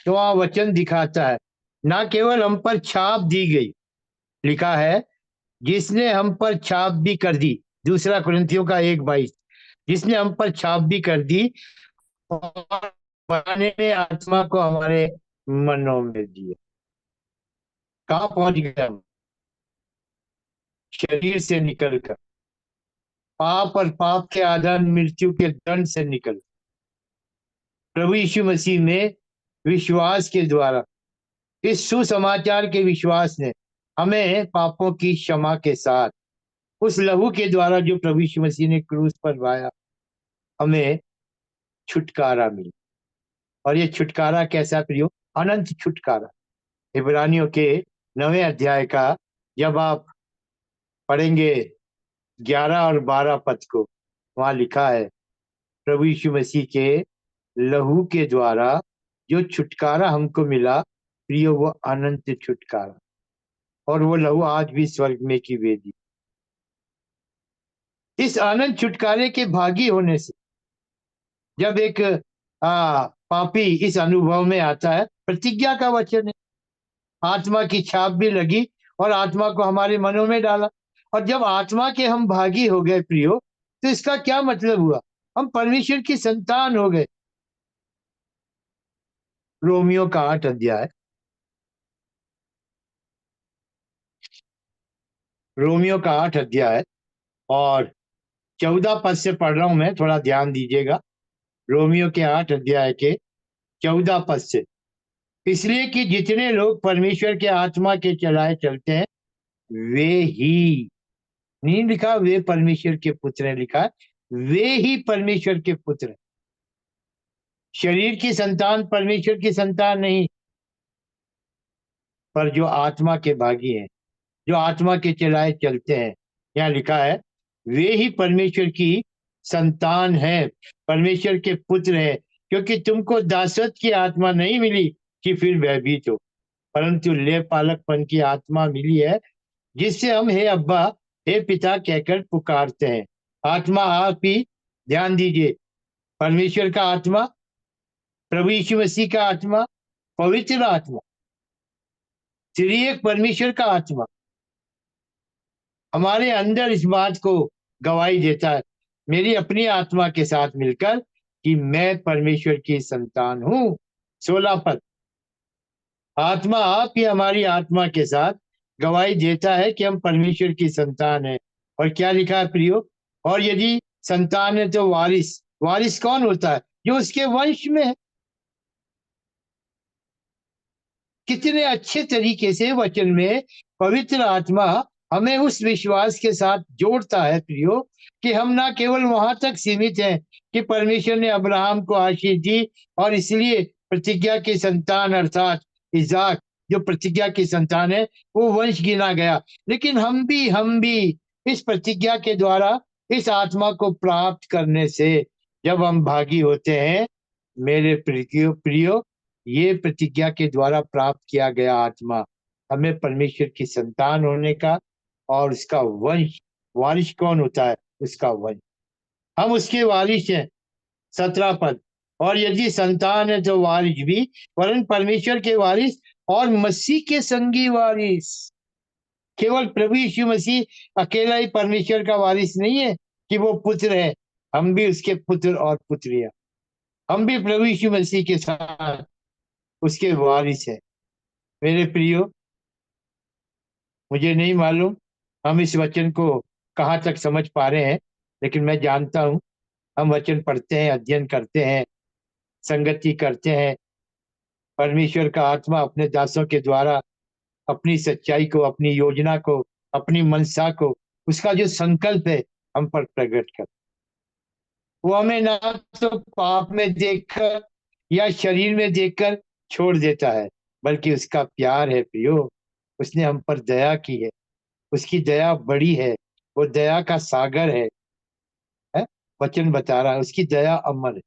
तो वहां वचन दिखाता है, ना केवल हम पर छाप दी गई, लिखा है जिसने हम पर छाप भी कर दी। दूसरा कुरिन्थियों का 1:22, जिसने हम पर छाप भी कर दी और बनाने में आत्मा को हमारे मनों में दिए। कहाँ पहुंच गए हम? शरीर से निकलकर, पाप और पाप के आधार मृत्यु के दंड से निकल प्रभु यीशु मसीह में विश्वास के द्वारा, इस सुसमाचार के विश्वास ने हमें पापों की क्षमा के साथ उस लहू के द्वारा जो प्रभु यीशु मसीह ने क्रूस पर बहाया, हमें छुटकारा मिला। और ये छुटकारा कैसा प्रियो? अनंत छुटकारा। इब्रानियों के 9वें अध्याय का जब आप पढ़ेंगे 11 और 12 पद को, वहां लिखा है प्रभु यीशु मसीह के लहू के द्वारा जो छुटकारा हमको मिला प्रियो, वो अनंत छुटकारा। और वो लहू आज भी स्वर्ग में की वेदी। इस अनंत छुटकारे के भागी होने से जब एक पापी इस अनुभव में आता है, प्रतिज्ञा का वचन है, आत्मा की छाप भी लगी और आत्मा को हमारे मनों में डाला। और जब आत्मा के हम भागी हो गए प्रियो, तो इसका क्या मतलब हुआ? हम परमेश्वर की संतान हो गए। रोमियो का 8 अध्याय, रोमियो का 8 अध्याय और 14 पद से पढ़ रहा हूं मैं, थोड़ा ध्यान दीजिएगा। रोमियो के 8 अध्याय के 14 पद से, इसलिए कि जितने लोग परमेश्वर के आत्मा के चलाए चलते हैं, वे ही, नहीं लिखा वे परमेश्वर के पुत्र हैं, लिखा है वे ही परमेश्वर के पुत्र हैं। शरीर की संतान परमेश्वर की संतान नहीं, पर जो आत्मा के भागी हैं, जो आत्मा के चलाए चलते हैं, यहाँ लिखा है वे ही परमेश्वर की संतान है, परमेश्वर के पुत्र है। क्योंकि तुमको दासत्व की आत्मा नहीं मिली कि फिर भयभीत हो, परंतु ले पालकपन की आत्मा मिली है, जिससे हम हे अब्बा, हे पिता कहकर पुकारते हैं। आत्मा आप ही, ध्यान दीजिए, परमेश्वर का आत्मा, प्रभु यीशु मसीह का आत्मा, पवित्र आत्मा, त्रिएक परमेश्वर का आत्मा हमारे अंदर इस बात को गवाही देता है, मेरी अपनी आत्मा के साथ मिलकर, कि मैं परमेश्वर की संतान हूं। 16 पद, आत्मा आप ही हमारी आत्मा के साथ गवाही देता है कि हम परमेश्वर की संतान है। और क्या लिखा है प्रियो? और यदि संतान है तो वारिस। वारिस कौन होता है? जो उसके वंश में है। कितने अच्छे तरीके से वचन में पवित्र आत्मा हमें उस विश्वास के साथ जोड़ता है प्रियो, कि हम ना केवल वहां तक सीमित हैं कि परमेश्वर ने अब्राहम को आशीष दी और इसलिए प्रतिज्ञा की संतान अर्थात इजाक जो प्रतिज्ञा की संतान है वो वंश गिना गया, लेकिन हम भी इस प्रतिज्ञा के द्वारा इस आत्मा को प्राप्त करने से जब हम भागी होते हैं, मेरे प्रियो प्रियो, ये प्रतिज्ञा के द्वारा प्राप्त किया गया आत्मा हमें परमेश्वर की संतान होने का और उसका वंश, वारिस कौन होता है? उसका वंश, हम उसके वारिस हैं। 17 पद, और यदि संतान है तो वारिस भी, वरन परमेश्वर के वारिस और मसीह के संगी वारिस। केवल प्रभु यीशु मसीह अकेला ही परमेश्वर का वारिस नहीं है कि वो पुत्र है, हम भी उसके पुत्र और पुत्रियां, हम भी प्रभु यीशु मसीह के साथ उसके वारिस है। मेरे प्रियो, मुझे नहीं मालूम हम इस वचन को कहाँ तक समझ पा रहे हैं, लेकिन मैं जानता हूं हम वचन पढ़ते हैं, अध्ययन करते हैं, संगति करते हैं, परमेश्वर का आत्मा अपने दासों के द्वारा अपनी सच्चाई को, अपनी योजना को, अपनी मनसा को, उसका जो संकल्प है हम पर प्रकट कर, वो हमें ना तो पाप में देखकर या शरीर में देखकर छोड़ देता है, बल्कि उसका प्यार है प्रियो, उसने हम पर दया की है, उसकी दया बड़ी है, वो दया का सागर है? वचन बता रहा है उसकी दया अमर है।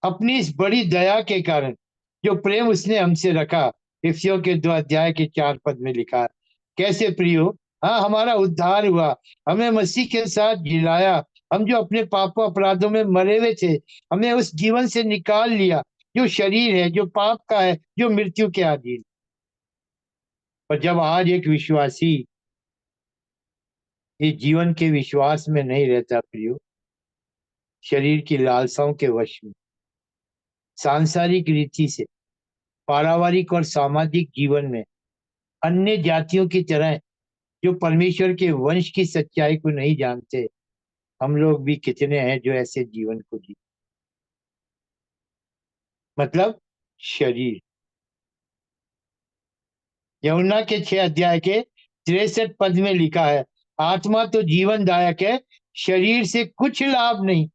अपनी इस बड़ी दया के कारण जो प्रेम उसने हमसे रखा, इफिसियों के 2 अध्याय के 4 पद में लिखा है। कैसे प्रियो? हाँ, हमारा उद्धार हुआ, हमें मसीह के साथ जिलाया, हम जो अपने पापों अपराधों में मरे हुए थे, हमें उस जीवन से निकाल लिया जो शरीर है, जो पाप का है, जो मृत्यु के अधीन। पर जब आज एक विश्वासी इस जीवन के विश्वास में नहीं रहता प्रियो, शरीर की लालसाओं के वश में, सांसारिक रीति से, पारिवारिक और सामाजिक जीवन में अन्य जातियों की तरह जो परमेश्वर के वंश की सच्चाई को नहीं जानते, हम लोग भी कितने हैं जो ऐसे जीवन को जी, मतलब शरीर, यूहन्ना के 6 अध्याय के 63 पद में लिखा है, आत्मा तो जीवनदायक है, शरीर से कुछ लाभ नहीं।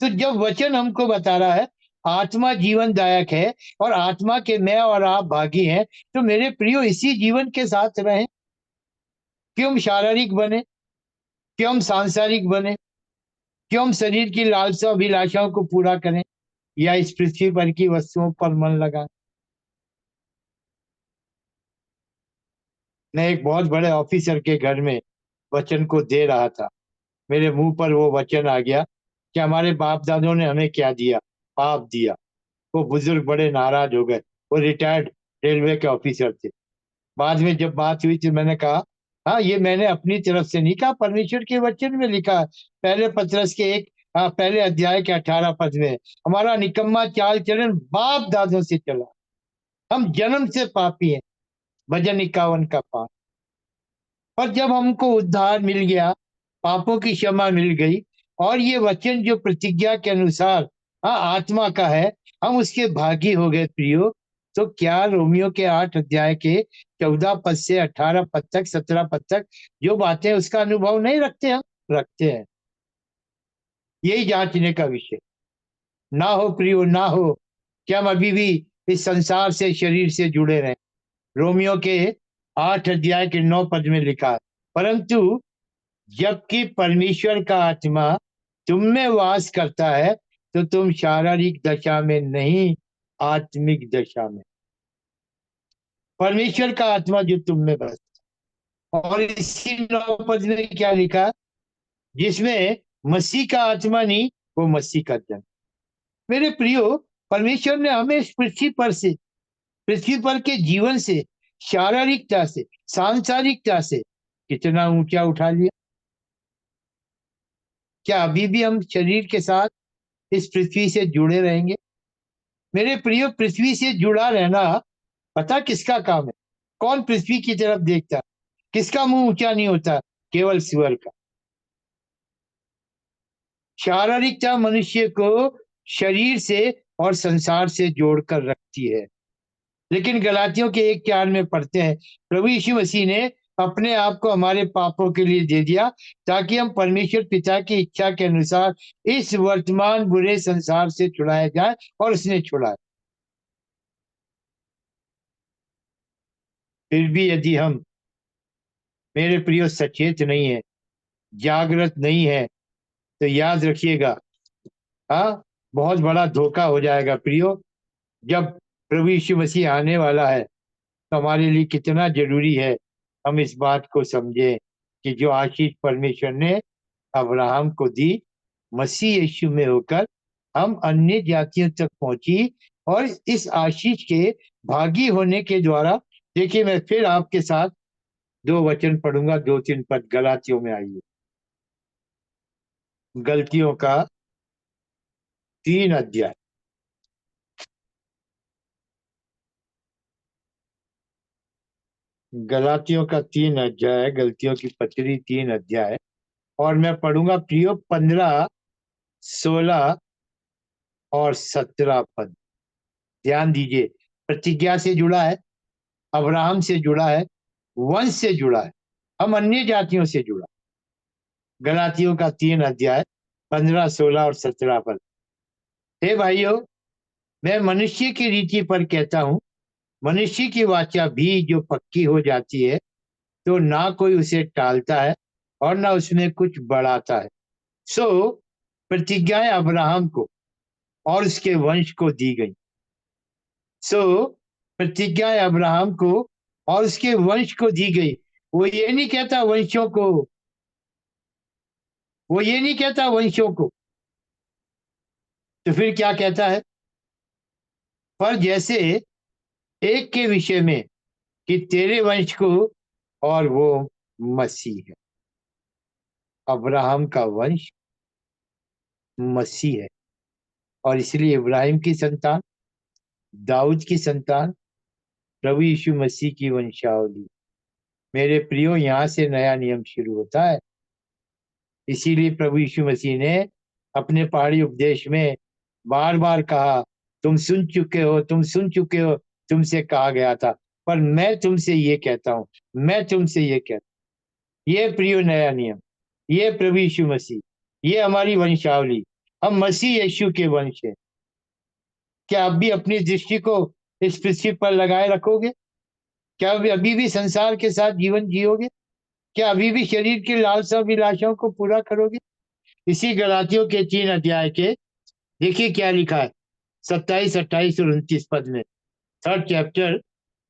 तो जब वचन हमको बता रहा है आत्मा जीवनदायक है और आत्मा के मैं और आप भागी हैं, तो मेरे प्रियो इसी जीवन के साथ रहें। क्यों हम शारीरिक बने, क्यों हम सांसारिक बने, क्यों हम शरीर की लालसा अभिलाषाओं को पूरा करें या इस पृथ्वी पर की वस्तुओं पर मन लगाएं। मैं एक बहुत बड़े ऑफिसर के घर में वचन को दे रहा था, मेरे मुंह पर वो वचन आ गया कि हमारे बाप दादों ने हमें क्या दिया, पाप दिया। वो बुजुर्ग बड़े नाराज हो गए, वो रिटायर्ड रेलवे के ऑफिसर थे। बाद में जब बात हुई तो मैंने कहा, हाँ ये मैंने अपनी तरफ से नहीं कहा, परमेश्वर के वचन में लिखा है। पहले पत्रस के पहले अध्याय के 18 पद में, हमारा निकम्मा चाल चलन बाप दादों से चला, हम जन्म से पापी हैं। भजन 51 का 5। और जब हमको उद्धार मिल गया, पापों की क्षमा मिल गई, और ये वचन जो प्रतिज्ञा के अनुसार आत्मा का है, हम उसके भागी हो गए प्रियो। तो क्या रोमियो के 8 अध्याय के 14 पद से 18 पद तक, 17 पद तक जो बातें, उसका अनुभव नहीं रखते? हम रखते हैं। यही जांचने का विषय ना हो प्रियो, ना हो कि हम अभी भी इस संसार से, शरीर से जुड़े रहें। रोमियो के 8 अध्याय के 9 पद में लिखा है, परंतु जबकि परमेश्वर का आत्मा तुम में वास करता है, तो तुम शारीरिक दशा में नहीं, आत्मिक दशा में। परमेश्वर का आत्मा जो तुम में बस। और इसी 9 पद में क्या लिखा, जिसमें मसीह का आत्मा नहीं, वो मसीह का जन। मेरे प्रियो, परमेश्वर ने हमें इस पृथ्वी पर से, पृथ्वी पर के जीवन से, शारीरिकता से, सांसारिकता से कितना ऊंचा उठा लिया। क्या अभी भी हम शरीर के साथ इस पृथ्वी से जुड़े रहेंगे? मेरे प्रियो, पृथ्वी से जुड़ा रहना पता किसका काम है? कौन पृथ्वी की तरफ देखता है? किसका मुंह ऊंचा नहीं होता? केवल सुअर का। शारीरिकता मनुष्य को शरीर से और संसार से जोड़कर रखती है। लेकिन गलातियों के 1:4 में पढ़ते हैं, प्रभु यीशु मसीह ने अपने आप को हमारे पापों के लिए दे दिया, ताकि हम परमेश्वर पिता की इच्छा के अनुसार इस वर्तमान बुरे संसार से छुड़ाए जाए, और उसने छुड़ाया। फिर भी यदि हम, मेरे प्रियो, सचेत नहीं है, जागृत नहीं है, तो याद रखिएगा, हाँ, बहुत बड़ा धोखा हो जाएगा प्रियो। जब प्रभु यीशु मसीह आने वाला है, तो हमारे लिए कितना जरूरी है हम इस बात को समझें कि जो आशीष परमेश्वर ने अब्राहम को दी, मसीह यीशु में होकर हम अन्य जातियों तक पहुंची, और इस आशीष के भागी होने के द्वारा, देखिए मैं फिर आपके साथ 2 वचन पढ़ूंगा, 2-3 पद गलातियों में। आइए, गलतियों का 3 अध्याय, गलातियों का 3 अध्याय, गलतियों की पत्री 3 अध्याय। और मैं पढ़ूंगा प्रियो 15, 16 और 17 पद। ध्यान दीजिए, प्रतिज्ञा से जुड़ा है, अब्राहम से जुड़ा है, वंश से जुड़ा है, हम अन्य जातियों से जुड़ा। गलातियों का 3 अध्याय, 15, 16 और 17 पद। हे भाइयों, मैं मनुष्य की रीति पर कहता हूं, मनुष्य की वाचा भी जो पक्की हो जाती है, तो ना कोई उसे टालता है और ना उसमें कुछ बढ़ाता है। सो प्रतिज्ञाएं अब्राहम को और उसके वंश को दी गई। सो प्रतिज्ञाएं अब्राहम को और उसके वंश को दी गई। वो ये नहीं कहता वंशों को, वो ये नहीं कहता वंशों को, तो फिर क्या कहता है? पर जैसे एक के विषय में कि तेरे वंश को, और वो मसीह है। अब्राहम का वंश मसीह है, और इसलिए इब्राहिम की संतान, दाऊद की संतान, प्रभु यीशु मसीह की वंशावली। मेरे प्रियो, यहाँ से नया नियम शुरू होता है। इसीलिए प्रभु यीशु मसीह ने अपने पहाड़ी उपदेश में बार बार कहा, तुम सुन चुके हो, तुम सुन चुके हो, तुमसे कहा गया था, पर मैं तुमसे ये कहता हूं, मैं तुमसे ये कहता हूं, ये प्रिय नया नियम, ये प्रभु यीशु मसीह, ये हमारी वंशावली, हम मसीह यीशु के वंश हैं। क्या आप भी अपनी दृष्टि को इस पृथ्वी पर लगाए रखोगे? क्या अभी भी संसार के साथ जीवन जियोगे? क्या अभी भी शरीर की लालसा विलासाओं को पूरा करोगे? इसी गलातियों के 3 अध्याय के देखिए क्या लिखा है, 27, 28 और 29 पद में, 3rd चैप्टर,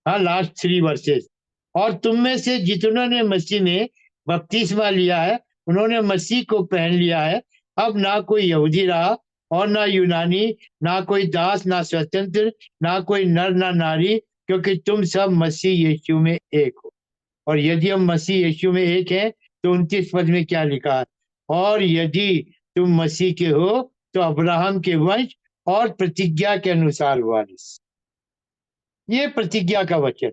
हाँ, लास्ट 3 वर्सेस। और तुम में से जितनों ने मसीह में बपतिस्मा लिया है, उन्होंने मसीह को पहन लिया है। अब ना कोई यहूदी रहा और ना यूनानी, ना कोई दास ना स्वतंत्र, ना कोई नर ना नारी, क्योंकि तुम सब मसीह यीशु में एक हो। और यदि हम मसीह यीशु में एक हैं, तो 29 पद में क्या लिखा है, और यदि तुम मसीह के हो तो अब्राहम के वंश और प्रतिज्ञा के अनुसार वारिस। ये प्रतिज्ञा का वचन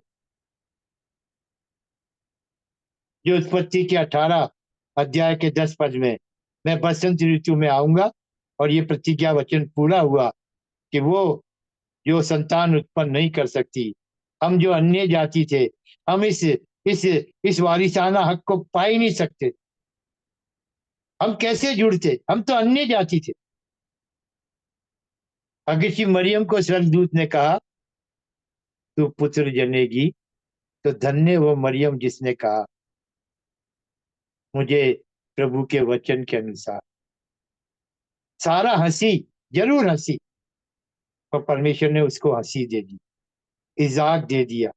जो उत्पत्ति के 18 अध्याय के 10 पद में, मैं बसंत ऋतु में आऊंगा, और ये प्रतिज्ञा वचन पूरा हुआ कि वो जो संतान उत्पन्न नहीं कर सकती, हम जो अन्य जाति थे, हम इस इस वारिसाना हक को पा ही नहीं सकते। हम कैसे जुड़ते? हम तो अन्य जाति थे। अगरची मरियम को स्वर्गदूत ने कहा तू पुत्र जनेगी, तो धन्य वो मरियम जिसने कहा मुझे प्रभु के वचन के अनुसार। सारा हंसी, जरूर हंसी, पर परमेश्वर ने उसको हंसी दे दी, इजाक दे दिया,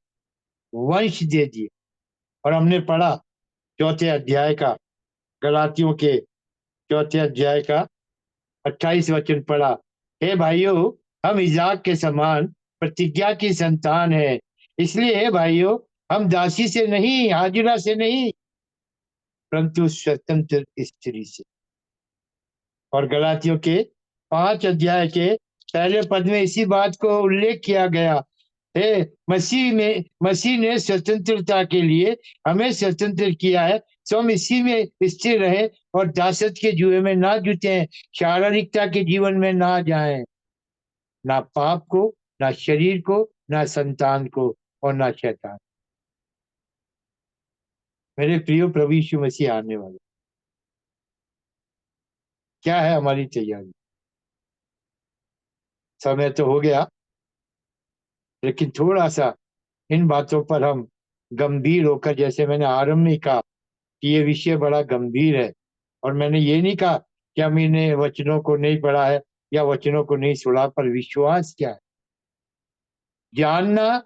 वंश दे दिया। और हमने पढ़ा 4 अध्याय का, गलातियों के 4 अध्याय का 28 वचन पढ़ा, हे भाइयों, हम इजाक के समान प्रतिज्ञा की संतान है। इसलिए हे भाइयों, हम दासी से नहीं, हाजिरा से नहीं, परंतु स्वतंत्र स्त्री से। और गलातियों के 5 अध्याय के पहले पद में इसी बात को उल्लेख किया गया है। मसीह ने स्वतंत्रता के लिए हमें स्वतंत्र किया है, सो हम इसी में स्थिर रहे और दासत के जुए में ना जुटे, शारीरिकता के जीवन में ना जाएं, ना पाप को, ना शरीर को, ना संतान को, और ना शैतान। मेरे प्रियो, प्रभु यीशु मसीह आने वाले, क्या है हमारी तैयारी? समय तो हो गया, लेकिन थोड़ा सा इन बातों पर हम गंभीर होकर, जैसे मैंने आरंभ में कहा कि ये विषय बड़ा गंभीर है, और मैंने ये नहीं कहा कि हम इन्हें वचनों को नहीं पढ़ा है या वचनों को नहीं सुना, पर विश्वास क्या है, जानना,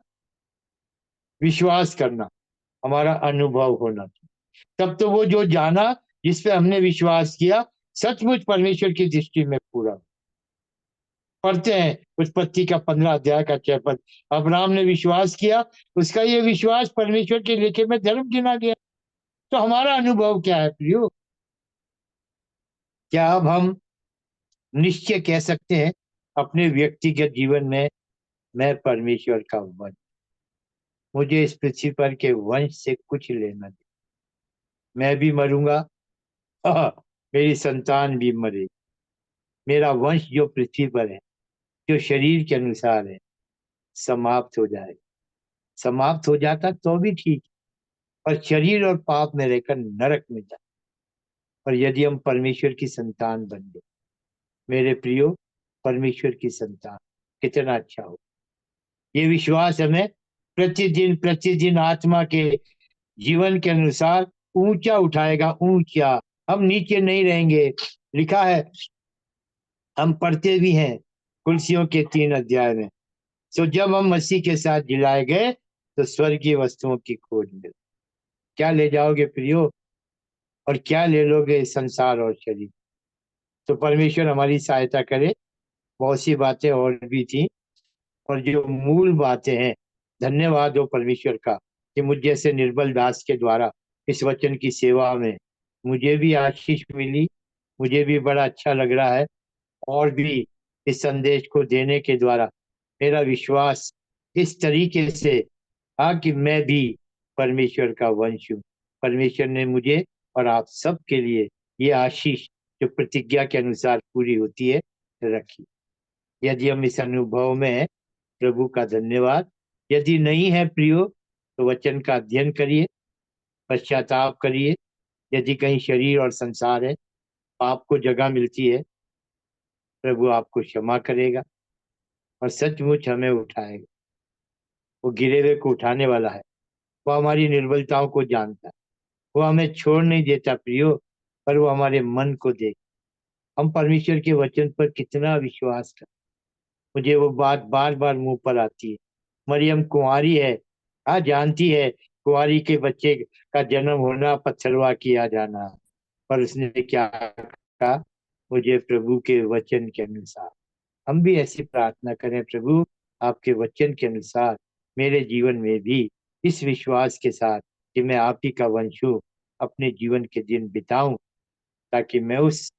विश्वास करना, हमारा अनुभव होना चाहिए। तब तो वो जो जाना, जिस पे हमने विश्वास किया, सचमुच परमेश्वर की दृष्टि में पूरा। पढ़ते हैं उत्पत्ति का 15 अध्याय का 6 पद, अब्राहम ने विश्वास किया, उसका ये विश्वास परमेश्वर के लेखे में धर्म गिना गया। तो हमारा अनुभव क्या है प्रियो? क्या अब हम निश्चय कह सकते हैं अपने व्यक्तिगत जीवन में, मैं परमेश्वर का वंश, मुझे इस पृथ्वी पर के वंश से कुछ लेना दे, मैं भी मरूंगा, हाँ, मेरी संतान भी मरे, मेरा वंश जो पृथ्वी पर है, जो शरीर के अनुसार है, समाप्त हो जाएगा। समाप्त हो जाता तो भी ठीक, और शरीर और पाप में रहकर नरक में जाए। और यदि हम परमेश्वर की संतान बन गए, मेरे प्रियो, परमेश्वर की संतान कितना अच्छा हो। ये विश्वास हमें प्रतिदिन प्रतिदिन आत्मा के जीवन के अनुसार ऊंचा उठाएगा, ऊंचा। हम नीचे नहीं रहेंगे। लिखा है, हम पढ़ते भी हैं कुलसियों के 3 अध्याय में, तो जब हम मसीह के साथ जिलाए गए तो स्वर्गीय वस्तुओं की खोज में। क्या ले जाओगे प्रियो, और क्या ले लोगे संसार और शरीर? तो परमेश्वर हमारी सहायता करे। बहुत सी बातें और भी थी, और जो मूल बातें हैं, धन्यवाद हो परमेश्वर का कि मुझ जैसे निर्बल दास के द्वारा इस वचन की सेवा में मुझे भी आशीष मिली। मुझे भी बड़ा अच्छा लग रहा है, और भी इस संदेश को देने के द्वारा मेरा विश्वास इस तरीके से, हाँ, कि मैं भी परमेश्वर का वंश हूँ। परमेश्वर ने मुझे और आप सब के लिए ये आशीष जो प्रतिज्ञा के अनुसार पूरी होती है रखी। यदि हम इस अनुभव में हैं, प्रभु का धन्यवाद। यदि नहीं है प्रियो तो वचन का अध्ययन करिए, पश्चाताप करिए। यदि कहीं शरीर और संसार है, पाप को जगह मिलती है, प्रभु आपको क्षमा करेगा और सचमुच हमें उठाएगा। वो गिरे हुए को उठाने वाला है। वो हमारी निर्बलताओं को जानता है। वो हमें छोड़ नहीं देता प्रियो, पर वो हमारे मन को देख। हम परमेश्वर के वचन पर कितना विश्वास कर। मुझे वो बात बार बार मुंह पर आती है। मरियम कुंवारी है, हाँ जानती है, कुंवारी के बच्चे का जन्म होना पत्थरवा किया जाना, पर उसने क्या कहा? मुझे प्रभु के वचन के अनुसार। हम भी ऐसी प्रार्थना करें, प्रभु आपके वचन के अनुसार मेरे जीवन में भी इस विश्वास के साथ कि मैं आप ही का वंश हूँ, अपने जीवन के दिन बिताऊं, ताकि मैं उस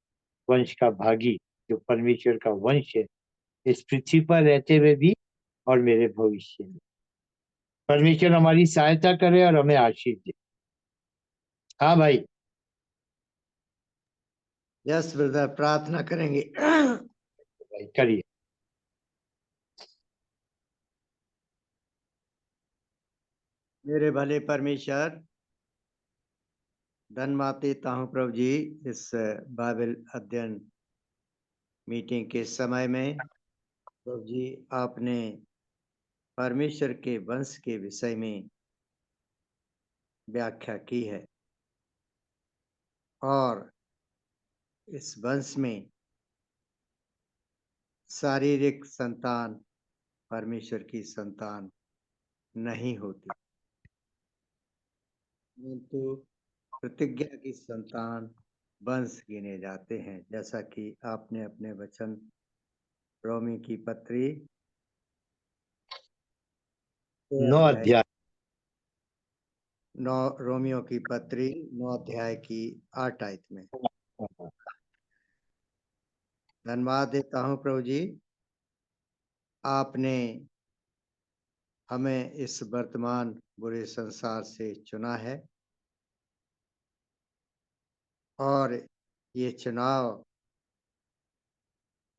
वंश का भागी, जो परमेश्वर का वंश है, इस पृथ्वी पर रहते हुए भी और मेरे भविष्य में। परमेश्वर हमारी सहायता करे और हमें आशीष दे। हाँ भाई। यस ब्रदर, प्रार्थना करेंगे। भाई करिए। मेरे भले परमेश्वर, धन्यवाद देता हूँ प्रभु जी, इस बाइबल अध्ययन मीटिंग के समय में प्रभु जी आपने परमेश्वर के वंश के विषय में व्याख्या की है और इस वंश में शारीरिक संतान परमेश्वर की संतान नहीं होती, परंतु प्रतिज्ञा की संतान वंश गिने जाते हैं, जैसा कि आपने अपने वचन रोमी की पत्री 9 अध्याय 9 रोमियो की पत्री 9 अध्याय की 8 आयत में। धन्यवाद देता हूँ प्रभु जी, आपने हमें इस वर्तमान बुरे संसार से चुना है और ये चुनाव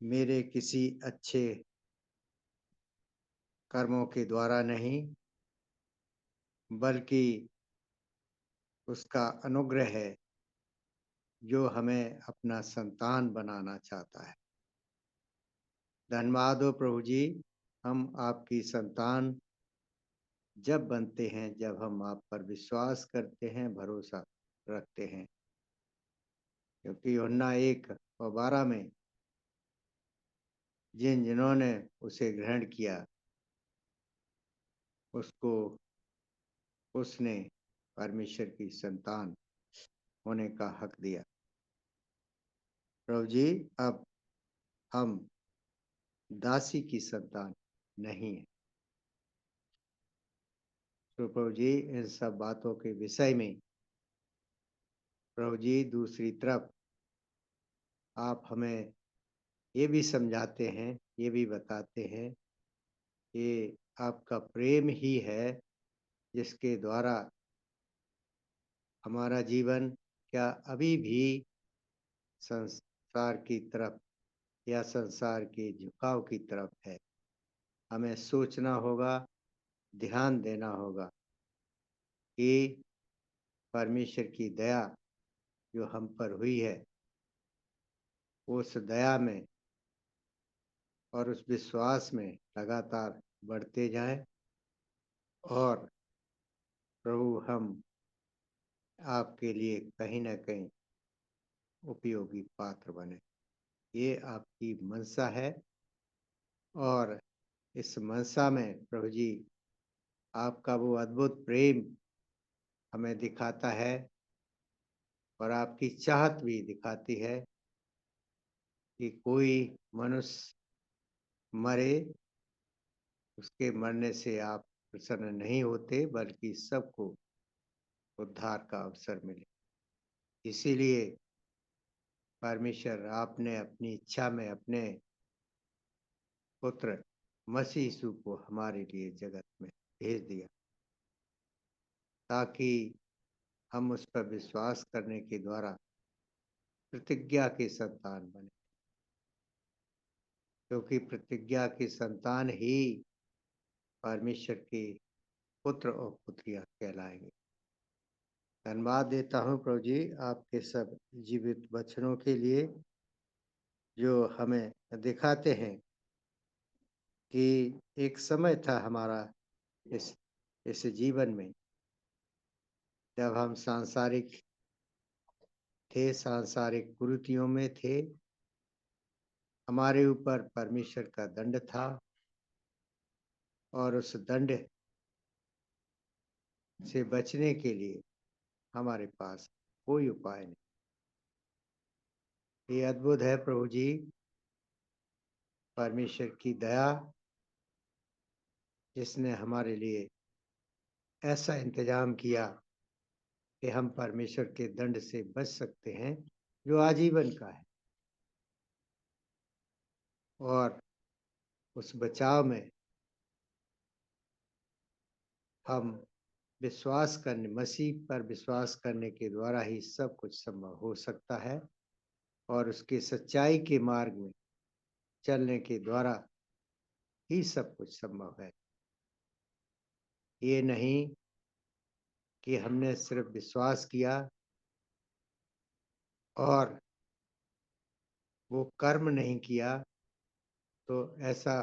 मेरे किसी अच्छे कर्मों के द्वारा नहीं, बल्कि उसका अनुग्रह है जो हमें अपना संतान बनाना चाहता है। धन्यवाद हो प्रभु जी, हम आपकी संतान जब बनते हैं, जब हम आप पर विश्वास करते हैं, भरोसा रखते हैं, क्योंकि यूहन्ना 1:12 में जिन्होंने उसे ग्रहण किया उसको उसने परमेश्वर की संतान होने का हक दिया। प्रभु जी, अब हम दासी की संतान नहीं है। तो प्रभु जी, इन सब बातों के विषय में प्रभु जी दूसरी तरफ आप हमें ये भी समझाते हैं, ये भी बताते हैं कि आपका प्रेम ही है जिसके द्वारा हमारा जीवन क्या अभी भी संसार की तरफ या संसार के झुकाव की तरफ है। हमें सोचना होगा, ध्यान देना होगा कि परमेश्वर की दया जो हम पर हुई है, उस दया में और उस विश्वास में लगातार बढ़ते जाएं और प्रभु हम आपके लिए कहीं ना कहीं उपयोगी पात्र बने। ये आपकी मनसा है और इस मनसा में प्रभु जी आपका वो अद्भुत प्रेम हमें दिखाता है और आपकी चाहत भी दिखाती है कि कोई मनुष्य मरे, उसके मरने से आप प्रसन्न नहीं होते, बल्कि सबको उद्धार का अवसर मिले। इसीलिए परमेश्वर आपने अपनी इच्छा में अपने पुत्र मसीह यीशु को हमारे लिए जगत में भेज दिया, ताकि हम उस पर विश्वास करने के द्वारा प्रतिज्ञा के संतान बने, क्योंकि प्रतिज्ञा की संतान ही परमेश्वर के पुत्र और पुत्रियां कहलाएंगे। धन्यवाद देता हूँ प्रभु जी आपके सब जीवित वचनों के लिए, जो हमें दिखाते हैं कि एक समय था हमारा इस जीवन में जब हम सांसारिक थे, सांसारिक कुरीतियों में थे, हमारे ऊपर परमेश्वर का दंड था और उस दंड से बचने के लिए हमारे पास कोई उपाय नहीं। ये अद्भुत है प्रभु जी, परमेश्वर की दया, जिसने हमारे लिए ऐसा इंतजाम किया कि हम परमेश्वर के दंड से बच सकते हैं जो आजीवन का है। और उस बचाव में हम विश्वास करने, मसीह पर विश्वास करने के द्वारा ही सब कुछ संभव हो सकता है और उसके सच्चाई के मार्ग में चलने के द्वारा ही सब कुछ संभव है। ये नहीं कि हमने सिर्फ विश्वास किया और वो कर्म नहीं किया तो ऐसा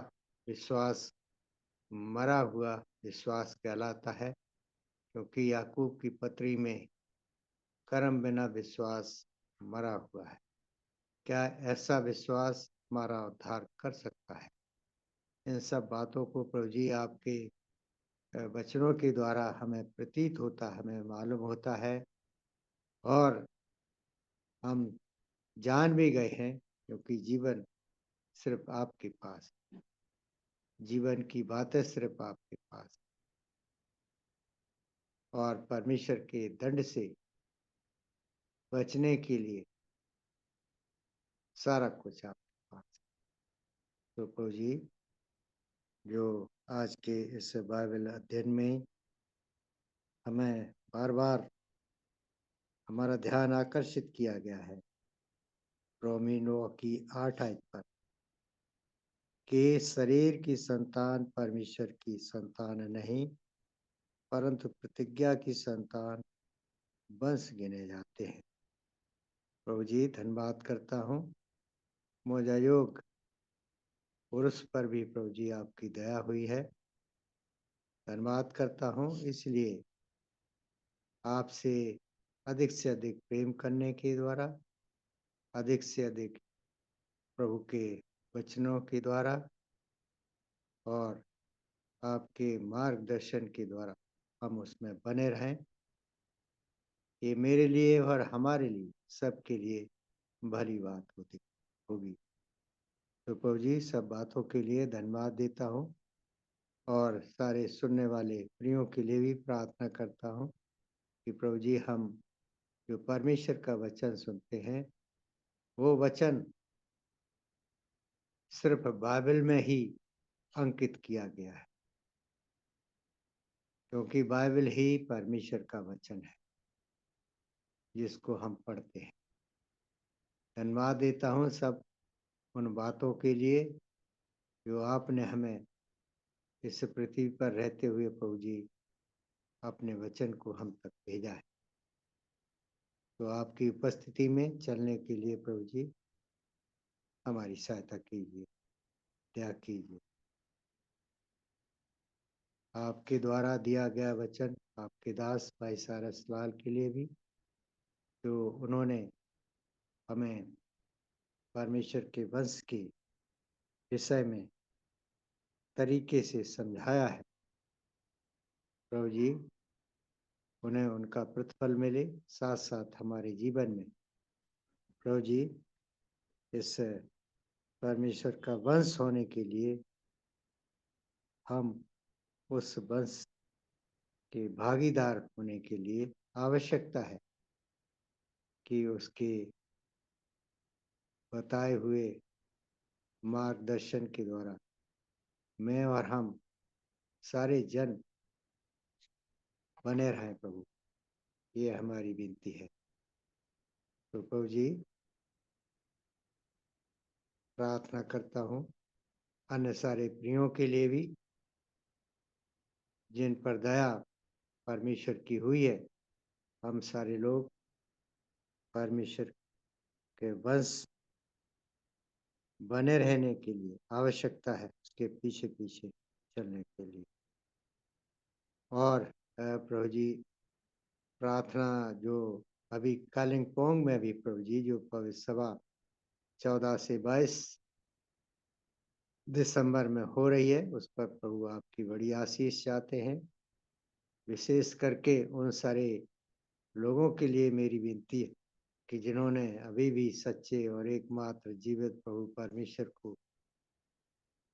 विश्वास मरा हुआ विश्वास कहलाता है, क्योंकि याकूब की पत्री में कर्म बिना विश्वास मरा हुआ है। क्या ऐसा विश्वास हमारा उद्धार कर सकता है? इन सब बातों को प्रभु जी आपके वचनों के द्वारा हमें प्रतीत होता, हमें मालूम होता है और हम जान भी गए हैं, क्योंकि जीवन सिर्फ आपके पास, जीवन की बातें सिर्फ आपके पास, और परमेश्वर के दंड से बचने के लिए सारा कुछ आपके पास। तो प्रभु जी, जो आज के इस बाइबल अध्ययन में हमें बार बार हमारा ध्यान आकर्षित किया गया है रोमियो की 8 आयत पर, कि शरीर की संतान परमेश्वर की संतान नहीं परंतु प्रतिज्ञा की संतान वंश गिने जाते हैं। प्रभु जी धन्यवाद करता हूँ, मोजायोग पुरुष पर भी प्रभु जी आपकी दया हुई है। धन्यवाद करता हूँ इसलिए आपसे अधिक से अधिक प्रेम करने के द्वारा, अधिक से अधिक प्रभु के वचनों के द्वारा और आपके मार्गदर्शन के द्वारा हम उसमें बने रहें। ये मेरे लिए और हमारे लिए, सबके लिए भली बात होगी। तो प्रभु जी सब बातों के लिए धन्यवाद देता हूँ और सारे सुनने वाले प्रियों के लिए भी प्रार्थना करता हूँ कि प्रभु जी हम जो परमेश्वर का वचन सुनते हैं, वो वचन सिर्फ बाइबल में ही अंकित किया गया है, क्योंकि बाइबल ही परमेश्वर का वचन है जिसको हम पढ़ते हैं। धन्यवाद देता हूँ सब उन बातों के लिए जो आपने हमें इस पृथ्वी पर रहते हुए प्रभु जी अपने वचन को हम तक भेजा है। तो आपकी उपस्थिति में चलने के लिए प्रभु जी हमारी सहायता कीजिए, दया कीजिए। आपके द्वारा दिया गया वचन आपके दास भाई सारस लाल के लिए भी, जो उन्होंने हमें परमेश्वर के वंश के विषय में तरीके से समझाया है। प्रभु जी उन्हें उनका प्रतिफल मिले, साथ साथ हमारे जीवन में प्रभु जी इस परमेश्वर का वंश होने के लिए हम उस वंश के भागीदार होने के लिए आवश्यकता है कि उसके बताए हुए मार्गदर्शन के द्वारा मैं और हम सारे जन बने रहें। प्रभु ये हमारी विनती है। तो प्रभु जी प्रार्थना करता हूँ अन्य सारे प्रियों के लिए भी, जिन पर दया परमेश्वर की हुई है, हम सारे लोग परमेश्वर के वंश बने रहने के लिए आवश्यकता है उसके पीछे पीछे चलने के लिए। और प्रभु जी, प्रार्थना जो अभी कालिम्पोंग में भी प्रभु जी जो पवित्र सभा 14 से 22 दिसंबर में हो रही है, उस पर प्रभु आपकी बड़ी आशीष चाहते हैं। विशेष करके उन सारे लोगों के लिए मेरी विनती है कि जिन्होंने अभी भी सच्चे और एकमात्र जीवित प्रभु परमेश्वर को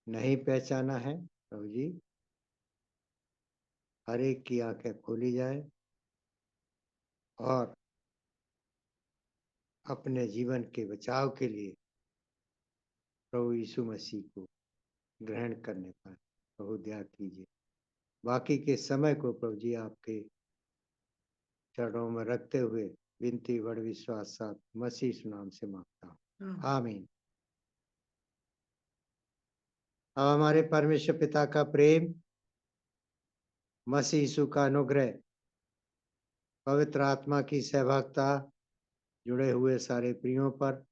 नहीं पहचाना है, प्रभु जी हर एक की आंखें खोली जाए और अपने जीवन के बचाव के लिए प्रभु यीशु मसीह को ग्रहण करने पर प्रभु दया कीजिए। बाकी के समय को प्रभु जी आपके चरणों में रखते हुए विनती बड़ विश्वास साथ मसीह नाम से मांगता हूँ, आमीन। अब हमारे परमेश्वर पिता का प्रेम, मसीह यीशु का अनुग्रह, पवित्र आत्मा की सहभागिता जुड़े हुए सारे प्रियों पर,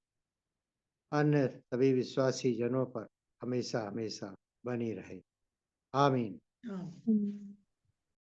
अन्य सभी विश्वासी जनों पर हमेशा हमेशा बनी रहे, आमीन।